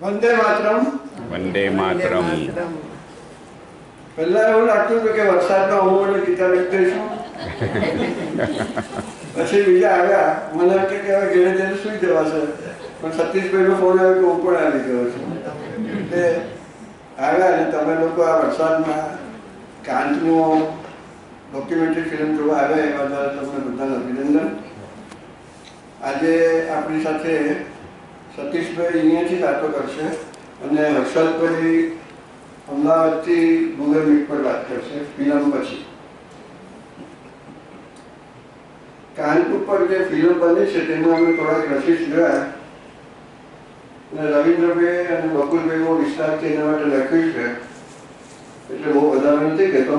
વંદે માતરમ. વંદે માતરમ. પહેલા એવું લાગતું હતું કે વરસાદમાં હું અને ગીતા લખી દઈશું. પછી બીજા આવ્યા, મને કે હવે ઘરે જઈને સુઈ જવાશે, પણ સતીશભાઈનો ફોન આવ્યો કે હું પણ આવી ગયો છું. એટલે આવ્યા અને તમે લોકો આ વરસાદમાં કાંતનું ડોક્યુમેન્ટરી ફિલ્મ જોવા આવ્યા એવા દ્વારા તમને બધાને અભિનંદન. આજે આપણી સાથે સતીશભાઈ અહીંયાથી વાતો કરશે અને હર્ષદભાઈ અમદાવાદથી ગૂગલ મીટ પર વાત કરશે ફિલ્મ પછી. કાંત ઉપર જે ફિલ્મ બની છે તેમાં અમે થોડાક રસીદ જોયા અને રવિન્દ્રભાઈ અને બકુલભાઈ બહુ વિસ્તારથી એના માટે લખ્યું છે, એટલે બહુ વધારે નથી કહેતો,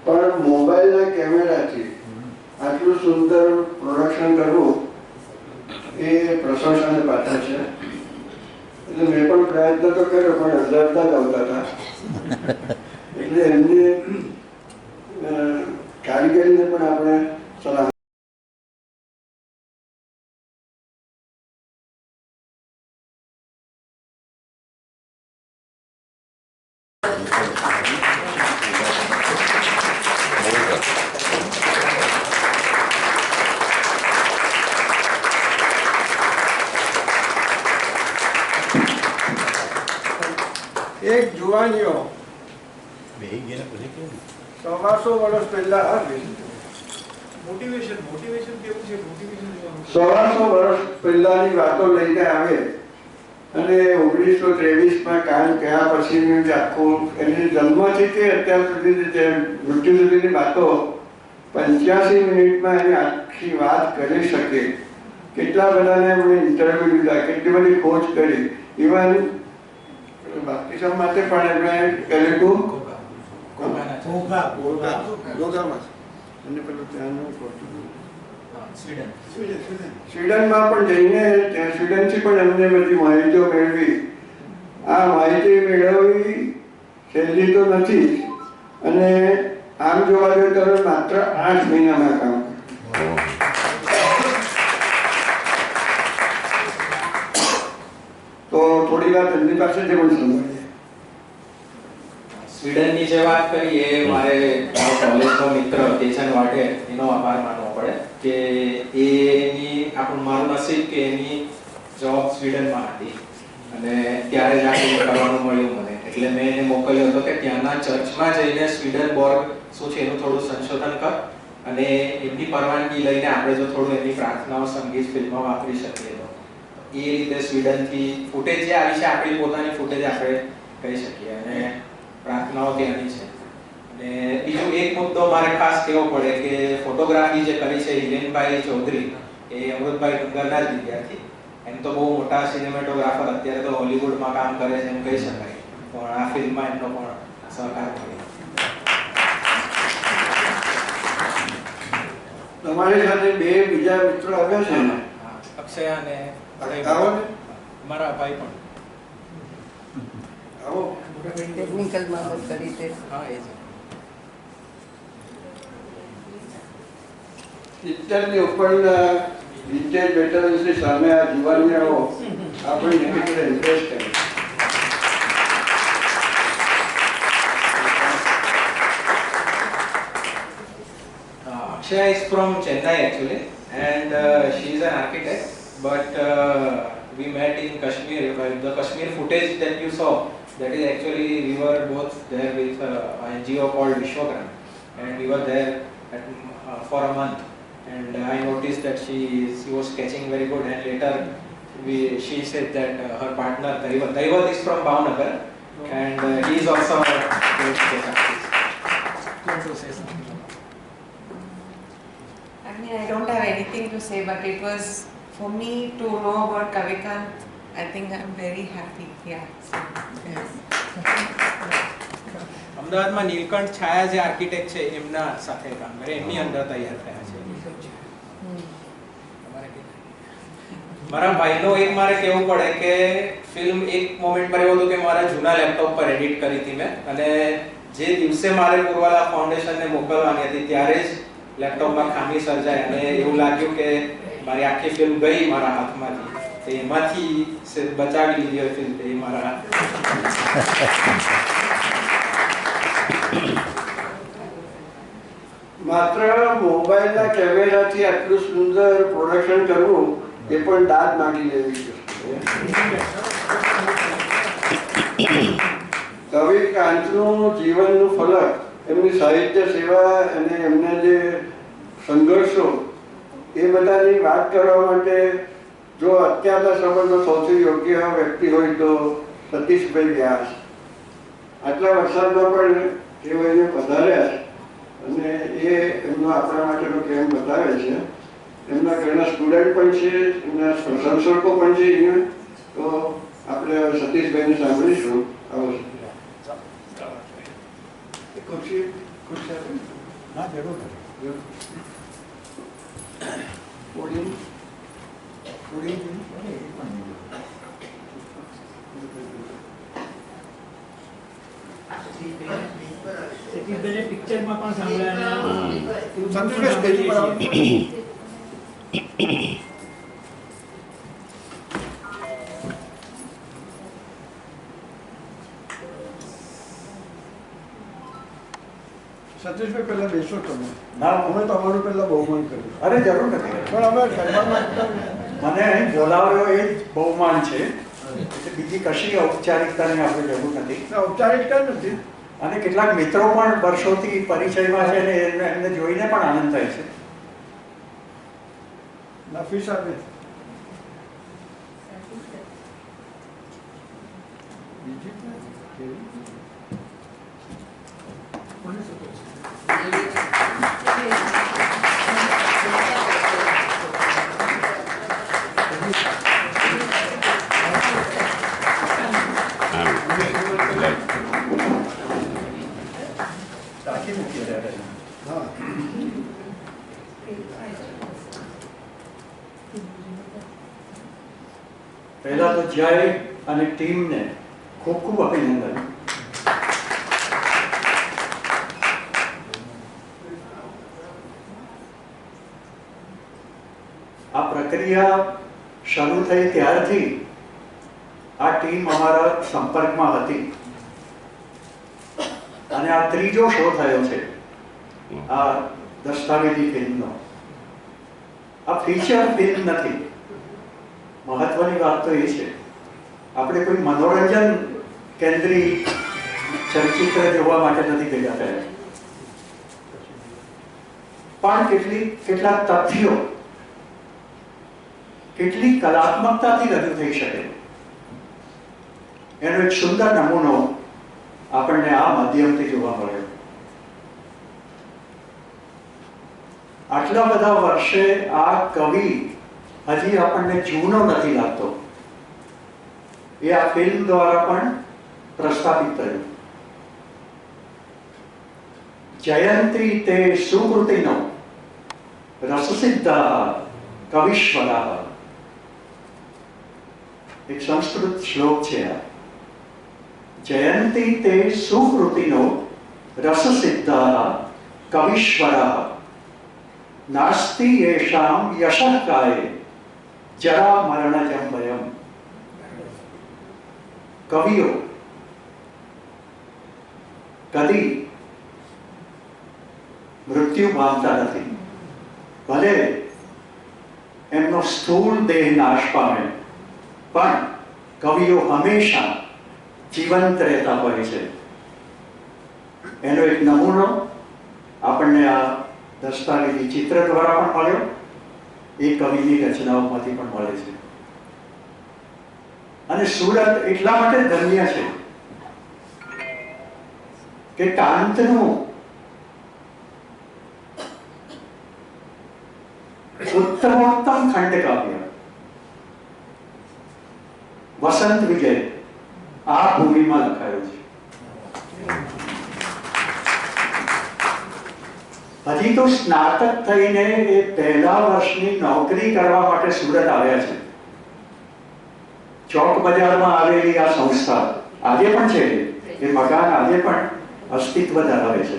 પણ મોબાઈલના કેમેરાથી આટલું સુંદર પ્રોડક્શન કરવું એ પ્રશંસાને પાત્ર છે. એટલે મેં પણ પ્રયત્ન તો કર્યો, પણ અડધા જ આવતા હતા. એટલે એમની કારીગરીને પણ આપણે સલાહ. એક જુવાનીઓ 125 વર્ષ પહેલા 125 વર્ષ પહેલાની વાતો લઈને આવે અને 1923માં કાંત ગયા પછીનું જે આખું એની જન્મથી તે અત્યાર સુધીની જે મૃત્યુ સુધીની વાતો 85 મિનિટમાં એની આખી વાત કરી શકે. કેટલા બધાને એમણે ઇન્ટરવ્યુ લીધા, કેટલી બધી ખોજ કરી. ઇવન બાપ્તિઝમ માટે પણ એમણે કરેલું સ્વીડનમાં પણ જઈને સ્વીડનથી પણ એમને બધી માહિતીઓ મેળવી. આ માહિતી મેળવવી સહેલી તો નથી જ, અને આમ જોવા જોઈએ તો માત્ર 8 મહિનામાં કામ. તો થોડી વાર એમની પાસે જ પણ સમજાવીએ. સ્વીડનની જે વાત કરી એ મારે કોલેજનો મિત્ર તેજન વાઢે એનો આભાર માનવો પડે કે એની મારું નસીબ કે એની જોબ સ્વીડનમાં હતી અને ત્યારે જ આ કરવાનું મળ્યું મને. એટલે મેં એને મોકલ્યો હતો કે ત્યાંના ચર્ચમાં જઈને સ્વીડન બોર્ગ શું છે એનું થોડું સંશોધન કર અને એમની પરવાનગી લઈને આપણે જો થોડું એની પ્રાર્થનાઓ સંગીત ફિલ્મમાં વાપરી શકીએ તો એ રીતે સ્વીડનથી ફૂટેજ જે આવી છે આપણી પોતાની ફૂટેજ આપણે કહી શકીએ અને પ્રાર્થનાઓ ત્યાંની છે. અને બીજું એક મુદ્દો મારે ખાસ કહેવો પડે કે ફોટોગ્રાફી જે કરી છે હિરેનભાઈ ચૌધરી એ અમૃતભાઈ ડુંગરના જ વિદ્યાર્થી. એમ તો બહુ મોટા સિનેમેટોગ્રાફર અત્યારે તો હોલિવૂડમાં કામ કરે છે એમ કહી શકાય, પણ આ ફિલ્મમાં એમનો પણ સહકાર મળ્યો. તમારી સાથે બે બીજા મિત્રો આવ્યા છે ને, અક્ષય અને મારા ભાઈ પણ આવો. ટેકનિકલ બાબત કરી તે હા એ છે. 70ની ઉપરના વિન્ટેજ વેટરન્સની સામે આ જુવાનીઓ આપણી નવી ઇન્ટરેસ્ટ કરે. Akshay is from Chennai actually, and she is an architect. But we met in Kashmir. The Kashmir footage that you saw, that is actually we were both there with an NGO called Vishwagram, and we were there for a month. And I noticed that she was sketching very good. And later she said that her partner Daivat is from Bhavnagar, and he is also a great sketch artist. I mean, I don't have anything to say, but it was for me to know about Kavikant. I think I'm very happy. Yeah. Yes. અમદાવાદમાં નીલકંઠ છાયા જે architect છે એમના સાથે કામ કરે, એમની અંદર તૈયાર થયા છે. મારા ભાઈનો એક મારે કહેવું પડે કે ફિલ્મ એક મોમેન્ટ પર એવું હતું કે મારા જૂના લેપટોપ પર એડિટ કરી હતી મેં, અને જે દિવસે મારે પૂર્વાલા ફાઉન્ડેશનને મોકલવાની હતી ત્યારે જ લેપટોપમાં ખામી સર્જાઈ અને એવું લાગ્યું કે મારી આખી ફિલ્મ ગઈ મારા હાથમાંથી. એમાંથી બચાવી લીધી હોય ફિલ્મ, એ મારા માત્ર મોબાઈલના કેમેરાથી આટલું સુંદર પ્રોડક્શન કરવું એ પણ દાદ માંગી લેવી છે. કવિ કાંતનું જીવનનું ફલક, એમની સાહિત્ય સેવા અને એમના જે સંઘર્ષો, એ બધાની વાત કરવા માટે જો અત્યારના સમયમાં સૌથી યોગ્ય વ્યક્તિ હોય તો સતીશભાઈ વ્યાસ. આટલા વરસાદમાં પણ તેઓ એને પધાર્યા અને એ એમનો આપણા માટેનો કેમ બતાવે છે. એમના ઘણા સ્ટુડન્ટ પણ છે, એમના સંશોધકો પણ છે અહીંયા. તો આપણે સતીશભાઈને સાંભળીશું. આવો ખુરશી આપે. હા, જરૂર. પોડિયમ પિક્ચરમાં પણ સાંભળ્યા. સતીશભાઈ પહેલા બેસો તમે. ના, અમે તમારું પહેલા બહુમાન કર્યું. અરે જરૂર નથી. પણ અમે ગરબામાં મને અહીં બોલાવ્યો એ જ બહુમાન છે, એટલે બીજી કશી ઔપચારિકતાની આપણે જરૂર નથી. ઔપચારિકતા નથી. અને કેટલાક મિત્રો પણ વર્ષોથી પરિચયમાં છે ને એમને જોઈને પણ આનંદ થાય છે. નફીસ આપે. પહેલા તો જય અને ટીમને ખૂબ ખૂબ અભિનંદન. આ પ્રક્રિયા શરૂ થઈ ત્યારથી આ ટીમ અમારા સંપર્કમાં હતી અને આ ત્રીજો શો થયો છે આ દસ્તાવેજી ફિલ્મનો. આ ફીચર ફિલ્મ નથી. મહત્વની વાત તો એ છે, આપણે કોઈ મનોરંજન કેન્દ્રી ચલચિત્ર જોવા માટે નથી ભેગા થયા, પણ કેટલાક તથ્યો કેટલી કલાત્મકતાથી રજૂ થઈ શકે એનો એક સુંદર નમૂનો આપણને આ માધ્યમથી જોવા મળ્યો. આટલા બધા વર્ષે આ કવિ હજી આપણને જૂનો નથી લાગતો, એ આ ફિલ્મ દ્વારા પણ પ્રસ્થાપિત થયું. જયંતી તે સુકૃતિનો રસસિદ્ધ કવિશ્વરા, એક સંસ્કૃત શ્લોક છે આ. જયંતી તે સુકૃતિનો રસસિદ્ધ કવિશ્વરા, નાસ્તિ યેષામ યશઃ કાયે જરા મરણજમ ભયમ. કવિઓ કદી મૃત્યુ પામતા નથી. ભલે એમનો સ્થૂળ દેહ નાશ પામે, પણ કવિઓ હંમેશા જીવંત રહેતા હોય છે. એનો એક નમૂનો આપણને આ દસ્તાવેજી ચિત્ર દ્વારા પણ મળ્યો, એ કવિની રચનાઓમાંથી પણ મળે છે. અને સુરત એટલા માટે ધન્ય છે કે કાંતનું ઉત્તમોત્તમ ખંડકાવ્ય વસંત વિજય આ ભૂમિમાં લખાયો છે. હજી તો સ્નાતક થઈને એ પહેલા વર્ષની નોકરી કરવા માટે સુરત આવ્યા છે. ચોક બજારમાં આવેલી આ સંસ્થા આજે પણ છે, એ મકાન આજે પણ અસ્તિત્વ ધરાવે છે.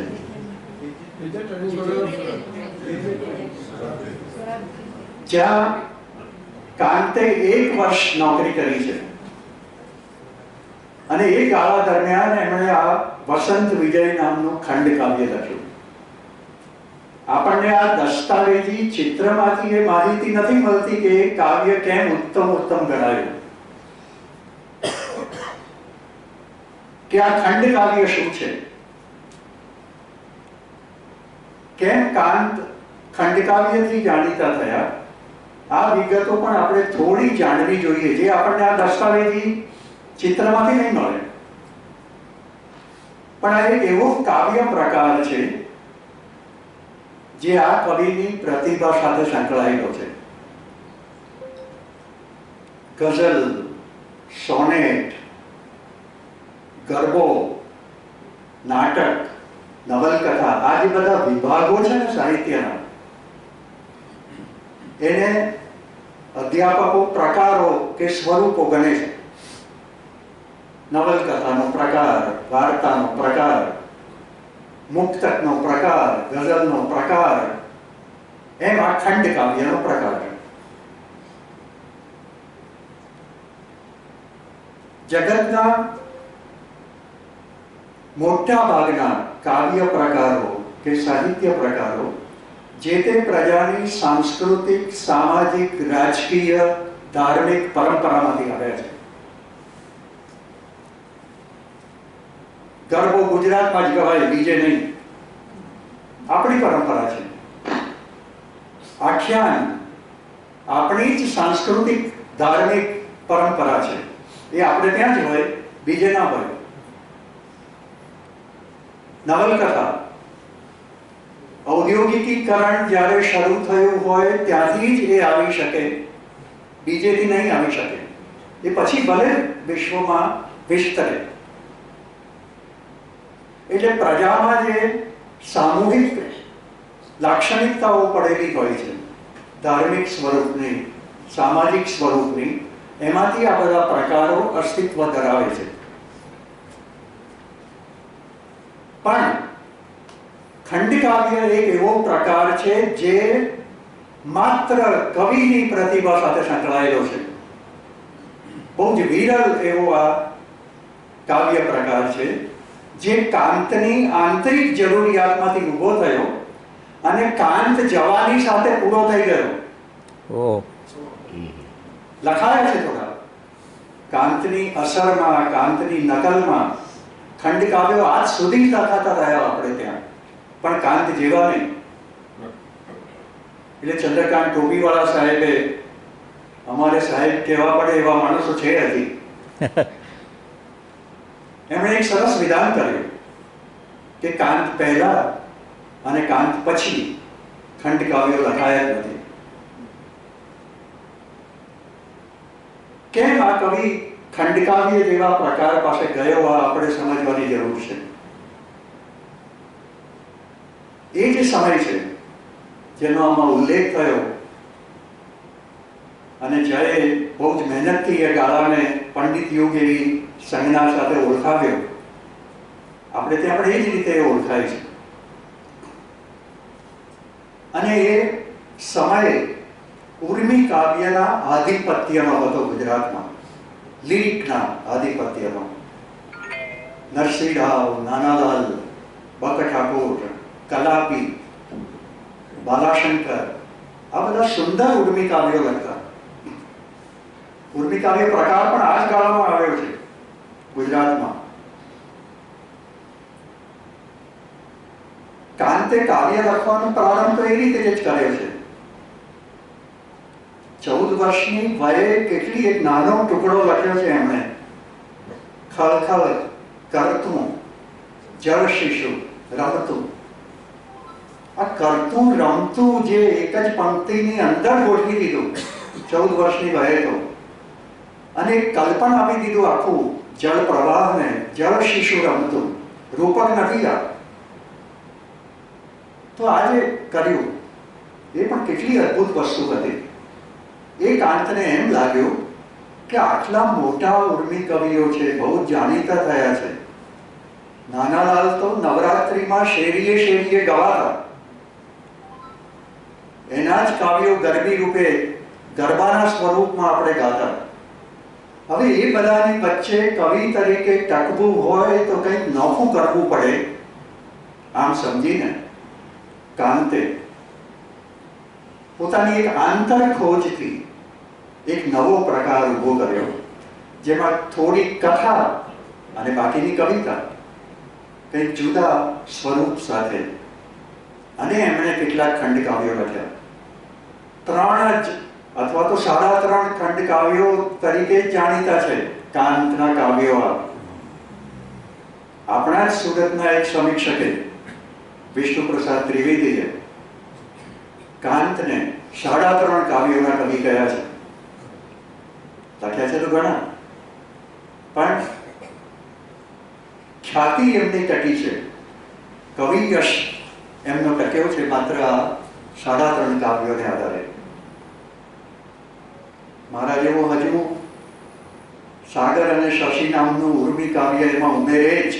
જ્યાં કાંતે 1 વર્ષ નોકરી કરી છે અને એ ગાળા દરમિયાન એમણે આ વસંત વિજય નામનું ખંડ કાવ્ય લખ્યું. આપણને આ દસ્તાવેજી ચિત્રમાંથી એ માહિતી નથી મળતી કે એ કાવ્ય કેમ ઉત્તમ ગણાયું, કે આ ખંડ કાવ્ય શું છે, કેમ કાંત ખંડકાવ્યથી જાણીતા થયા. આ વિગતો પણ આપણે થોડી જાણવી જોઈએ, જે આપણને આ દસ્તાવેજી ચિત્રમાંથી નહીં મળે. પણ આ એક એવો કાવ્ય પ્રકાર છે જે આ કવિની પ્રતિભા સાથે સંકળાયેલો છે. ગઝલ, સોનેટ, ગરબો, નાટક, નવલકથા, આ જે બધા વિભાગો છે ને સાહિત્યના, એને અધ્યાપકો પ્રકારો કે સ્વરૂપો ગણે છે. નવલકથાનો પ્રકાર, વાર્તાનો પ્રકાર, મુક્તકનો પ્રકાર, ગઝલનો પ્રકાર, એમ આ ખંડ કાવ્યનો પ્રકાર. જગતના મોટા ભાગના કાવ્ય પ્રકારો કે સાહિત્ય પ્રકારો જે તે પ્રજાની સાંસ્કૃતિક, સામાજિક, રાજકીય, ધાર્મિક પરંપરામાંથી આવ્યા છે. ગરબો ગુજરાતમાં જ ગવાય, બીજે નહીં, આપણી પરંપરા છે. આખ્યાન આપણી જ સાંસ્કૃતિક, ધાર્મિક પરંપરા છે, એ આપણે ત્યાં જ હોય, બીજે ના હોય. નવલકથા ઔદ્યોગિકીકરણ જ્યારે શરૂ થયું હોય ત્યાંથી જ એ આવી શકે, બીજેથી નહીં આવી શકે. એ પછી ભલે વિશ્વમાં વિસ્તરે. એટલે પ્રજામાં જે સામૂહિક લાક્ષણિકતાઓ પડેલી હોય છે, ધાર્મિક સ્વરૂપની, સામાજિક સ્વરૂપની, એમાંથી આ બધા પ્રકારો અસ્તિત્વ ધરાવે છે. પણ ખંડકાવ્ય એક એવો પ્રકાર છે જે માત્ર કવિની પ્રતિભા સાથે સંકળાયેલો છે. બહુ જ વિરલ એવો આ કાવ્ય પ્રકાર છે જે કાંતની આંતરિક જરૂરિયાતમાંથી ઊભો થયો અને કાંત જવાની સાથે પૂરો થઈ ગયો. લખાયા છે થોડા કાંતની અસરમાં, કાંતની નકલમાં ખંડકાવ્યો આજ સુધી લખાતા રહ્યા આપણે ત્યાં, પણ કાંત જેવા નહીં. એટલે ચંદ્રકાંત ટોપીવાળા સાહેબે, અમારે સાહેબ કહેવા પડે એવા માણસો છે હજી, એમણે એક સરસ વિધાન કર્યું કે કાંત પહેલા અને કાંત પછી ખંડકાવ્યો લખાયા જ નથી. કેમ આ કવિ ખંડકાવ્ય જેવા પ્રકાર પાસે ગયો, આ આપણે સમજવાની જરૂર છે. એ જે સમય છે જેનો આમાં ઉલ્લેખ થયો અને જ્યારે બહુ જ મહેનતથી એ ગાળાને પંડિત યુગ એવી સંજ્ઞા સાથે ઓળખાવ્યો, આપણે ત્યાં પણ એ જ રીતે ઓળખાય છે. અને એ સમય ઉર્મી કાવ્યના આધિપત્યનો હતો ગુજરાતમાં, લિરિકના આધિપત્યનો. નરસિંહ રાવ, નાનાલાલ, બક ઠાકોર, કલાપી, બાલાશંકર, આ બધા સુંદર ઉર્મી કાવ્યો લખતા. ઉર્મી કાવ્ય પ્રકાર પણ આ જ ગાળામાં આવ્યો છે ગુજરાતમાં. કાંતે કાવ્ય લખવાનો પ્રારંભ તો એ રીતે જ કર્યો છે. 14 વર્ષની વયે કેટલી એક નાનો ટુકડો લખ્યો છે એમણે. ખળખળ કરતું જળ શિશુ રમતું. આ કરતું રમતું જે એક જ પંક્તિની અંદર ગોઠવી દીધું 14 વર્ષની વયે તો, અને કલ્પના આપી દીધું આખું જળ પ્રવાહને, જળ શિશુ રમતું. રૂપક નથી આ. તો આજે કર્યું એ પણ કેટલી અદ્ભુત વસ્તુ હતી. એ કાંતને એમ લાગ્યું કે આટલા મોટા ઉર્મી કવિઓ છે, બહુ જાણીતા થયા છે. નાનાલાલ તો નવરાત્રિમાં શેરીએ શેરીએ ગવાતા, એના જ કાવ્યો ગરબી રૂપે ગરબાના સ્વરૂપમાં આપણે ગાતા. હવે એ બધાની વચ્ચે કવિ તરીકે ટકવું હોય તો કંઈક નવું કરવું પડે. આમ સમજીને કાંતે પોતાની એક આંતર ખોજથી એક નવો પ્રકાર ઊભો કર્યો, જેમાં થોડી કથા અને બાકીની કવિતા કંઈક જુદા સ્વરૂપ સાથે. અને એમણે કેટલાક ખંડ કાવ્યો લખ્યા. 3 જ અથવા તો 3.5 ખંડ કાવ્યો તરીકે જ જાણીતા છે કાંતના કાવ્યો. આપણા જ સુરતના એક સમીક્ષકે વિષ્ણુપ્રસાદ ત્રિવેદીએ કાંતને 3.5 કાવ્યોના કવિ કહ્યા છે. લખ્યા છે તો ઘણા, પણ ખ્યાતિ એમની ટકી છે, કવિ યશ એમનો ટક્યો છે માત્ર આ 3.5 કાવ્યોને આધારે. મારા જેવો હજુ સાગર અને શશી નામનું ઉર્મી કાવ્ય એમાં ઉમેરે જ,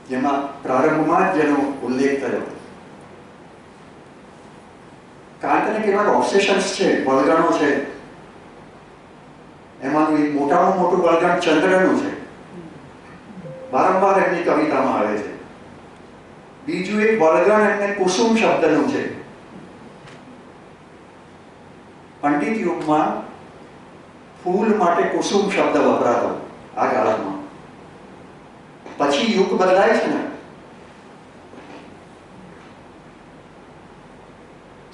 જેમાં પ્રારંભમાં જ જેનો ઉલ્લેખ થયો. કાંતને કેટલાક ઓબ્સેશન્સ છે, વળગણો છે. એમાંનું એક મોટામાં મોટું વળગણ ચંદ્રનું છે, વારંવાર એમની કવિતામાં આવે છે. બીજું એક વળગણ એમને કુસુમ શબ્દનું છે. પંડિત યુગમાં ફૂલ માટે કુસુમ શબ્દ વપરાતો આ કાળમાં. પછી યુગ બદલાય છે ને,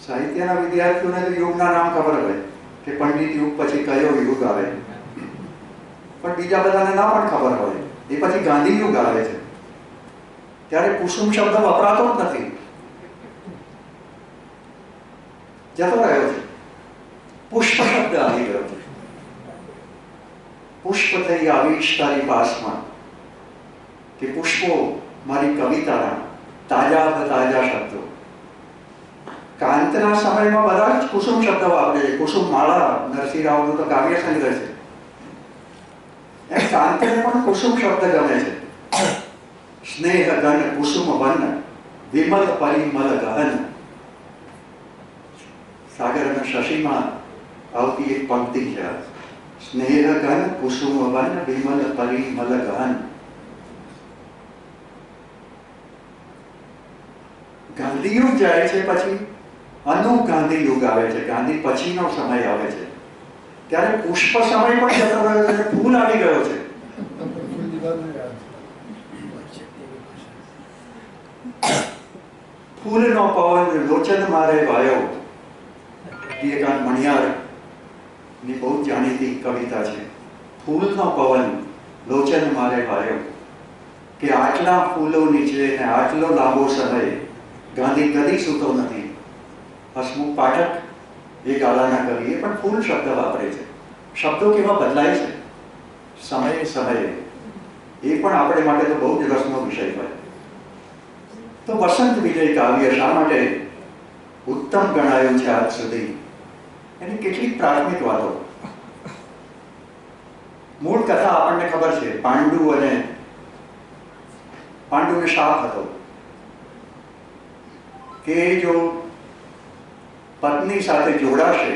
સાહિત્યના વિદ્યાર્થીઓને તો યુગના નામ ખબર હોય કે પંડિત યુગ પછી કયો યુગ આવે, પણ બીજા બધાને ના પણ ખબર હોય. એ પછી ગાંધી યુગ આવે છે, ત્યારે કુસુમ શબ્દ વપરાતો જ નથી, જતો રહ્યો છે. પુષ્પ શબ્દ આવી ગયો છે. પુષ્પ થઈ આવીશ તારી પાસમાં, કે પુષ્પો મારી કવિતાના તાજા તાજા શબ્દો. કાંતના સમયમાં બધા જ કુસુમ શબ્દ વાપરે છે. કુસુમ માળા નરસિંહ રાવનું તો કાવ્ય સંગ્રહ છે. એમ કાંતને પણ કુસુમ શબ્દ ગમે છે. સ્નેહ ઘન કુસુમ વન વિમલ પરિમલ ગહન. સાગર અને શશીમાં આવતી એક પંક્તિ છે, સ્નેહ ઘન કુસુમ વન વિમલ પરિમલ ગહન. ગાંધી યુગ જાય છે, પછી અનુગાંધી યુગ આવે છે. ગાંધી પછીનો સમય આવે છે, ત્યારે પુષ્પ સમય પણ જતો રહ્યો છે, ફૂલ આવી ગયો છે. ફૂલનો પવન લોચન મારે વાયો, એકાંત મણિયાર ની બહુ જાણીતી કવિતા છે. ફૂલનો પવન લોચન મારે વાયો, કે આટલા ફૂલો નીચે ને આટલો લાંબો સમય ગાંધી કદી સૂતો નથી. હસમુખ પાઠક એ ગાળાના કવિએ પણ ફૂલ શબ્દ વાપરે છે. શબ્દો કેવા બદલાય છે સમયે સમયે, એ પણ આપણે માટે તો બહુ જ રસનો વિષય હોય. તો વસંત વિજય કાવ્ય શા માટે ઉત્તમ ગણાયું છે આજ સુધી, એની કેટલીક પ્રાથમિક વાતો. મૂળ કથા આપણને ખબર છે. પાંડુને શાપ હતો કે જો પત્ની સાથે જોડાશે,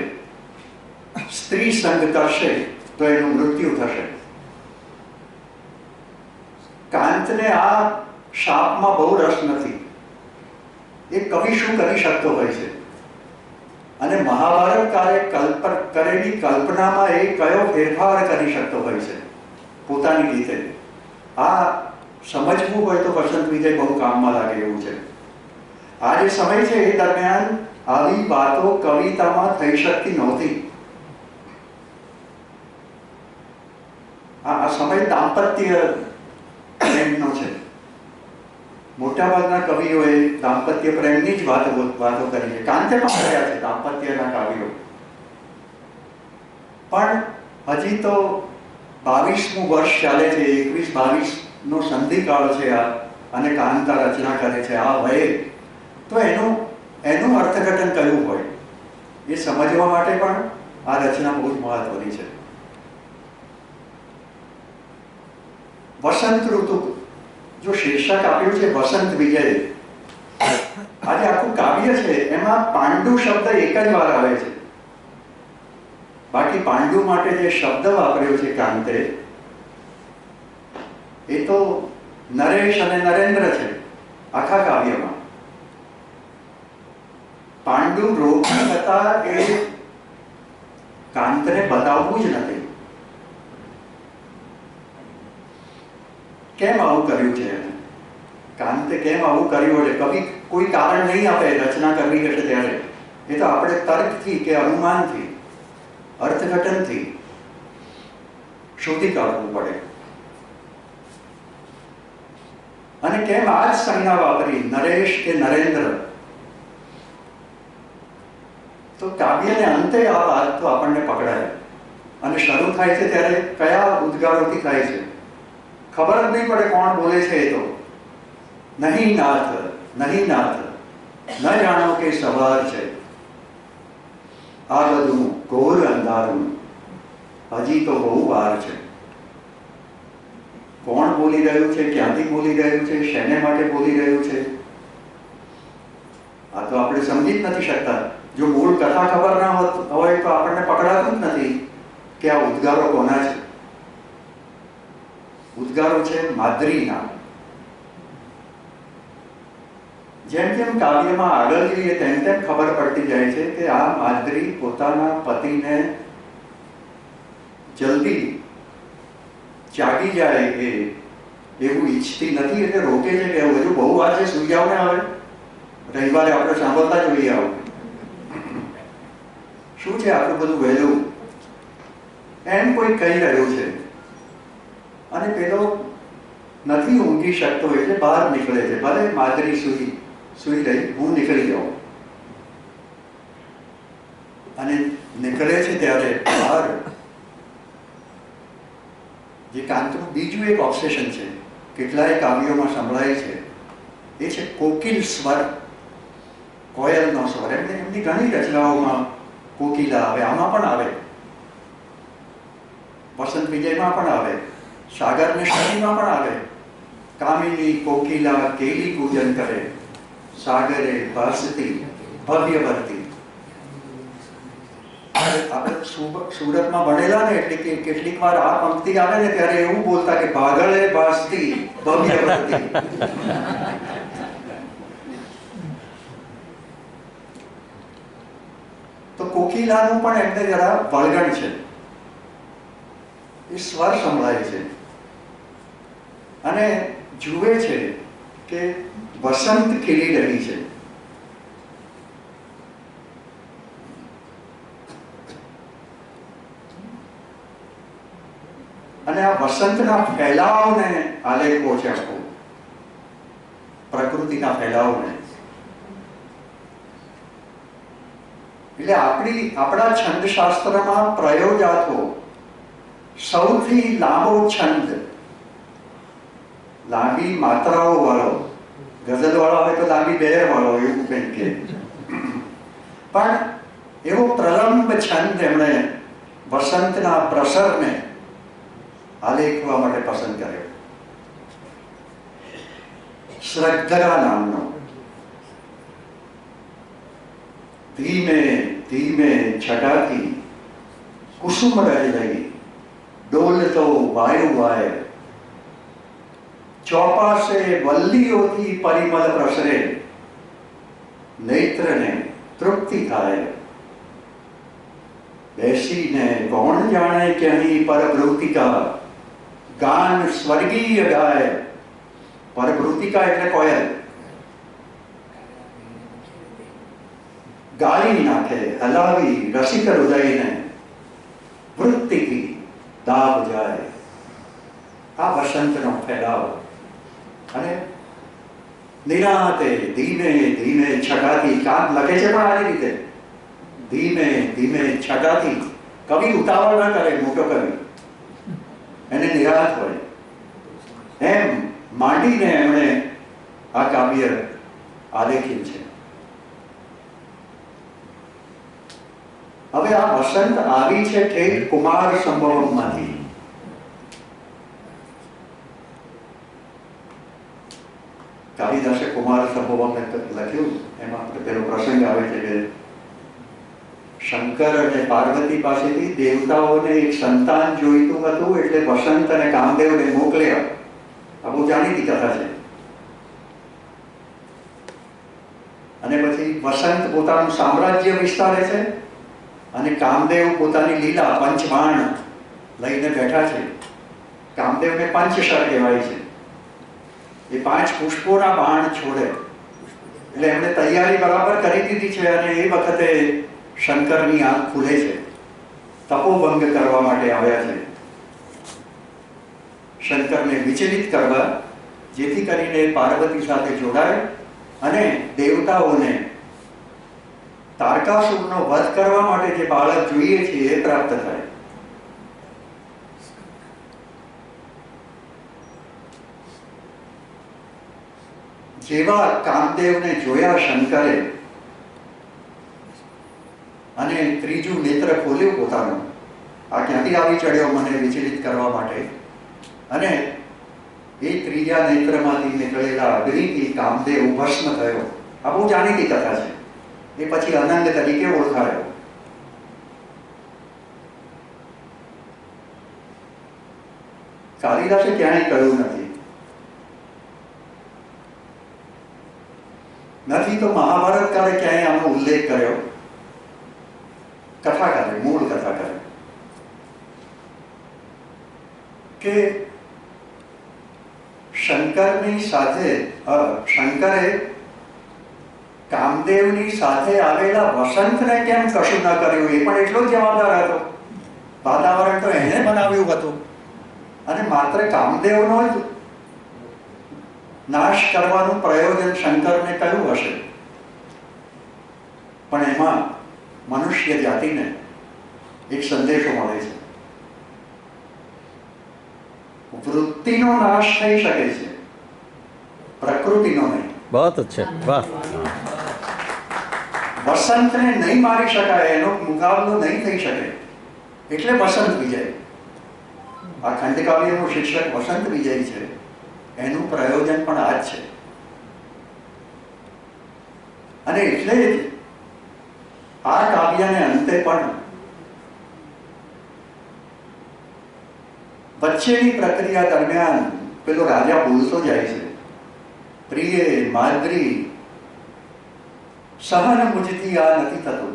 સ્ત્રી સંગ કરશે તો એનું મૃત્યુ થશે. કાંતને આ શાપમાં બહુ રસ નથી. એ કવિ શું કરી શકતો હોય છે, અને મહાભારત કાળે કરેલી કલ્પનામાં એ કયો ફેરફાર કરી શકતો હોય છે પોતાની રીતે. આ સમજવું હોય તો વસંત વિજય બહુ કામમાં લાગે એવું છે. આ જે સમય છે એ દરમિયાન આવી વાતો કવિતામાં થઈ શકતી નહોતી. આ સમય દાંપત્ય પ્રેમનો છે. મોટાભાગના કવિઓએ દાંપત્ય પ્રેમની જ વાતો કરી છે. કાંતે પણ કર્યા છે દાંપત્યના કાવ્યો. પણ હજી તો 22મું વર્ષ ચાલે છે, 21-22 નો સંધિકાળ છે આ, અને કાંતા રચના કરે છે આ વયે. તો એનું અર્થઘટન કરવું હોય એ સમજવા માટે પણ આ રચના બહુ જ મહત્વની છે. વસંત ઋતુ જો શીર્ષક આપ્યું છે વસંત વિજય, આજે આખું કાવ્ય છે એમાં પાંડુ શબ્દ એક જ વાર આવે છે. બાકી પાંડુ માટે જે શબ્દ વાપર્યો છે કાંતે, એ તો નરેશ અને નરેન્દ્ર છે આખા કાવ્યમાં. પાંડુ રોગી હતા એ કાંતને બતાવવું જ નથી. કેમ આવું કર્યું છે એને? કાંતે કેમ આવું કર્યું છે? કવિ કોઈ કારણ નહીં આપે રચના કરવી હશે ત્યારે. એ તો આપણે તર્કથી કે અનુમાનથી, અર્થઘટનથી શોધી કાઢવું પડે. અને કેમ આ જ સંજ્ઞા વાપરી, નરેશ કે નરેન્દ્ર? તો કાવ્યને અંતે આ વાત તો આપણને પકડાય. અને શરૂ થાય છે ત્યારે કયા ઉદ્ગારોથી થાય છે ખબર જ નહીં પડે કોણ બોલે છે. એ તો નહીં નાથ, નહીં નાથ, ન જાણો કે સવાર છે આ બધું ઘોર અંધારું, હજી તો બહુ વાર છે. કોણ બોલી રહ્યું છે, ક્યાંથી બોલી રહ્યું છે, શેને માટે બોલી રહ્યું છે, આ તો આપણે સમજી જ નથી શકતા. જો મૂળ કથા ખબર ના હોય તો આપણને પકડાતું જ નથી કે આ ઉદ્ગારો કોના છે. ઉદ્ગારો છે માદ્રીના. જેમ જેમ કાવ્યમાં આગળ જઈએ તેમ તેમ ખબર પડતી જાય છે કે આ માદ્રી પોતાના પતિને જલ્દી જાગી જાય એવું ઈચ્છતી નથી, એટલે રોકે છે કે હજુ બહુ વાર છે, સુઈ જાવ ને, હવે રવિવારે આપણે સાંભળતા જોઈએ આવું. શું છે આટલું બધું વહેલું? એમ કોઈ કહી રહ્યું છે. અને પેલો નથી ઊંઘી શકતો એટલે બહાર નીકળે છે. ભલે માદરી સુઈ રહી, હું નીકળી જાઉં. અને નીકળે છે ત્યારે બહાર જે કાંતનું બીજું એક ઓબ્સેશન છે, કેટલાય કાવ્યોમાં સંભળાય છે, એ છે કોકિલ સ્વર, કોયલનો સ્વર. એમની ઘણી રચનાઓમાં કોકિલા આવે, આમાં પણ આવે, વસંત વિજયમાં પણ આવે, સાગર ને શરીમાં પણ આવે. કામિની કોકિલા કેલી પૂજન કરે, સાગરે ભાસતી ભવ્યવર્તી. આપણે સુરતમાં ભણેલા ને એટલે કે કેટલીક વાર આ પંક્તિ આવે ને ત્યારે એવું બોલતા કે ભાગળે ભાસતી ભવ્યવર્તી. તો કોકિલાનું પણ એમને જરા વળગણ છે. એ સ્વર સંભળાય છે અને જુએ છે કે વસંત ખીલી રહી છે. અને આ વસંતના ફેલાવને આલેખવો છે આખો, પ્રકૃતિના ફેલાવને. એટલે આપણા છંદશાસ્ત્રમાં પ્રયોજાતો સૌથી લાંબો છંદ, લાંબી માત્રાઓ વાળો, ગઝલ વાળો હોય તો લાંબી બેર વાળો એવું કંઈક કે, પણ એવો પ્રલંબ છંદ એમણે વસંતના પ્રસરને આલેખવા માટે પસંદ કર્યો. શ્રદ્ધા નામનો. ધીમે ધીમે છટાથી કુસુમ રહી રહી ડોલતો વાયુ વાય, ચોપાસે વલ્લીઓથી પરિમલ પ્રસરે, નેત્રને તૃપ્તિ થાય. બેસીને કોણ જાણે કે અહીં પરભૃતિકા ગાન સ્વર્ગીય ગાય. પરભૃતિકા એટલે કોયલ. ગાળી નાખે, હલાવી રસિક હૃદયને, વૃત્તિથી દાબ જાય. આ વસંતનો ફેલાવ. અને નિરાંતે ધીમે ધીમે છટાથી, કાંત લખે છે પણ આવી રીતે, ધીમે ધીમે છટાથી. કવિ ઉતાવળ ના કરે, મોટો કવિ, એને નિરાંત હોય. એમ માંડીને એમણે આ કાવ્ય આલેખ્યું છે. હવે આ વસંત આવી છે ઠેઠ કુમાર સંભવમમાંથી. કાલિદાસે કુમાર સંભવમ લખ્યું. એમાં પેલો પ્રસંગ આવે છે કે શંકર અને પાર્વતી પાસેથી દેવતાઓને એક સંતાન જોઈતું હતું, એટલે વસંત અને કામદેવને મોકલ્યા. આ બહુ જાણીતી કથા છે. અને પછી વસંત પોતાનું સામ્રાજ્ય વિસ્તારે છે અને કામદેવ પોતાની લીલા પંચબાણ લઈને બેઠા છે. કામદેવને પંચશર કહેવાય છે. એ 5 પુષ્પોના બાણ છોડે એટલે એમણે તૈયારી બરાબર કરી દીધી છે. અને એ વખતે શંકરની આંખ ખુલે છે. તપોભંગ કરવા માટે આવ્યા છે, શંકરને વિચલિત કરવા, જેથી કરીને પાર્વતી સાથે જોડાય અને દેવતાઓને તારકાસુરનો વધ કરવા માટે જે બાળક જોઈએ છે એ પ્રાપ્ત થાય. જેવા કામદેવને જોયા શંકરે અને ત્રીજું નેત્ર ખોલ્યું પોતાનું. આ ક્યાંથી આવી ચડ્યો મને વિચલિત કરવા માટે? અને એ ત્રીજા નેત્રમાંથી નીકળેલા અગ્નિથી કામદેવ ભસ્મ થયો. આ બહુ જાણીતી કથા છે. એ પછી અનંત તરીકે ઓળખાયો. કાલિદાસે ક્યાંય કહ્યું નથી તો મહાભારતકારે ક્યાંય આનો ઉલ્લેખ કર્યો? કથાકારે, મૂળ કથાકારે, કે શંકરે કામદેવની સાથે આવેલા વસંતને કેમ કશું ન કર્યું? એ પણ એટલો જ જવાબદાર હતો. વાતાવરણ તો એને બનાવ્યું હતું અને માત્ર કામદેવનો જ નાશ કરવાનું પ્રયોજન શંકરને કયું હશે? પણ એમાં મનુષ્ય જાતિને એક સંદેશો મળે છે. વૃત્તિનો નાશ થઈ શકે છે, પ્રકૃતિનો નહીં. बहुत अच्छे, वाह. વસંતને નહીં મારી શકાય, એનો મુકાબલો નહીં થઈ શકે, એટલે વસંત વિજય. આ ખંડકાવ્યનું શીર્ષક વસંત વિજય છે. એનું પ્રયોજન પણ આ જ છે. અને એટલે જ આ કાવ્યને અંતે પણ વચ્ચેની પ્રક્રિયા દરમિયાન પેલો રાજા બોલતો જાય છે, પ્રિય માદ્રી સહન મુજથી આ નથી થતું,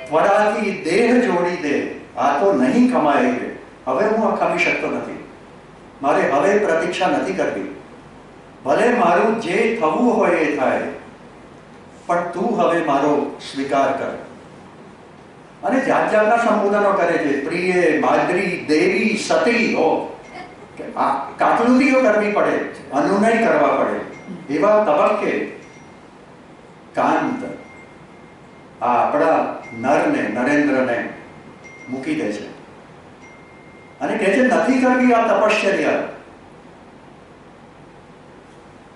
ત્વરાથી દેહ જોડી દે, આ તો નહીં કમાય, હવે હું આ ખમી શકતો નથી, મારે હવે પ્રતીક્ષા નથી કરવી, ભલે મારું જે થવું હોય એ થાય, પણ તું હવે મારો સ્વીકાર કર. અને જાત જાતના સંબોધનો કરે છે, પ્રિય માદ્રી દેવી સતી હો, કાકલુદીઓ કરવી પડે, અનુનય કરવા પડે. એવા તબક્કે કાંત આ આપણા નરને, નરેન્દ્રને મૂકી દે છે અને કહે છે નથી કરવી આ તપશ્ચર્યા,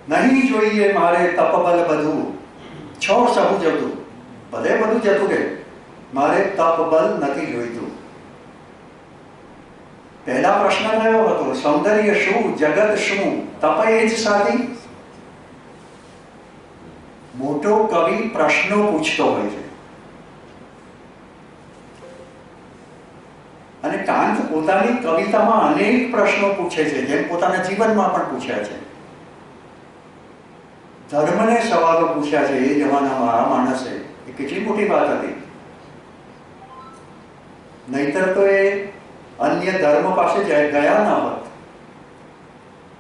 નહીં જોઈએ મારે તપબલ બધું, છો સહુ જતું, ભલે બધું જતું રહે, મારે તપબલ નથી જોઈતું. પહેલા પ્રશ્ન થયો હતો, સૌંદર્ય શું, જગત શું, તપ એ જ સાથી? મોટો કવિ પ્રશ્નો પૂછતો હોય છે અને કાંત પોતાની કવિતામાં અનેક પ્રશ્નો પૂછે છે, જેમ પોતાના જીવનમાં પણ પૂછ્યા છે. ધર્મને સવાલો પૂછ્યા છે. એ જમાનામાં આ માણસે એ કેટલી મોટી વાત હતી. નહીતર તો એ અન્ય ધર્મ પાસે ગયા ન હોત.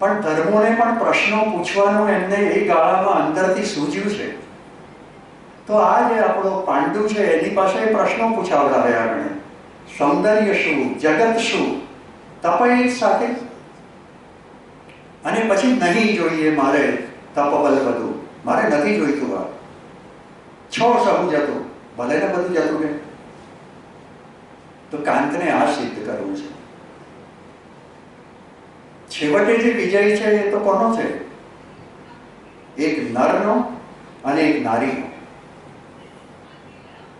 પણ ધર્મોને પણ પ્રશ્નો પૂછવાનું એમને એ ગાળામાં અંદરથી સૂઝ્યું છે. તો આ જે આપણો પાંડુ છે એની પાસે પ્રશ્નો પૂછાવડાવ્યા આપણે, સૌંદર્ય શું, જગત શું, તપ એ સાથે. અને પછી નહીં જોઈએ મારે તપબલ બધું, મારે નથી જોઈતું આ, છો સહુ જતું, ભલે ને બધું જતું રહે. તો કાંતને આ સિદ્ધ કરવું છે. છેવટે જે વિજય છે એ તો કોનો છે? એક નરનો અને એક નારીનો.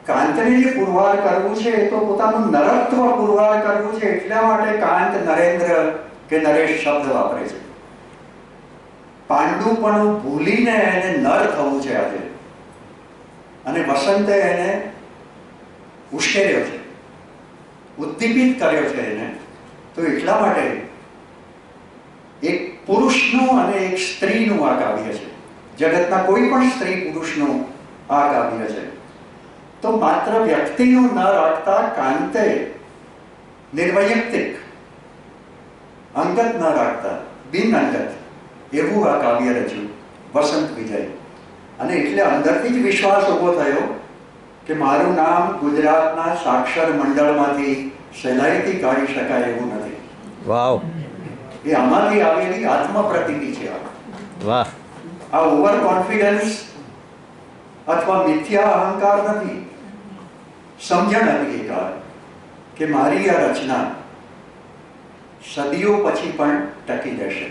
કાંતને જે પુરવાર કરવું છે એ તો પોતાનું નરત્વ પુરવાર કરવું છે. એટલા માટે કાંત નરેન્દ્ર કે નરેશ શબ્દ વાપરે છે. પાંડુપણું ભૂલીને એને નર થવું છે આજે. અને વસંતે એને ઉશ્કેર્યો છે, ઉદ્દીપિત કર્યો છે એને, તો એટલા માટે એક પુરુષનું અને એક સ્ત્રીનું આ કાવ્ય છે. જગતના કોઈ પણ સ્ત્રી પુરુષનું આ કાવ્ય છે. તો માત્ર વ્યક્તિનું ન રાખતા કાંતે નિર્વૈયક્તિક, અંગત ન રાખતા બિન અંગત એવું આ કાવ્ય રચ્યું, વસંત વિજય. અને એટલે અંદરથી જ વિશ્વાસ ઊભો થયો કે મારું નામ ગુજરાતના સાક્ષર મંડળમાંથી સહેલાઈથી કાઢી શકાય એવું નથી. વાવ, એ આમાંથી આવેલી આત્મપ્રતીતિ છે. વાહ, આ ઓવર કોન્ફિડન્સ અથવા મિથ્યા અહંકાર નથી, સમજણ હતી એકાદ કે મારી આ રચના સદીઓ પછી પણ ટકી રહેશે.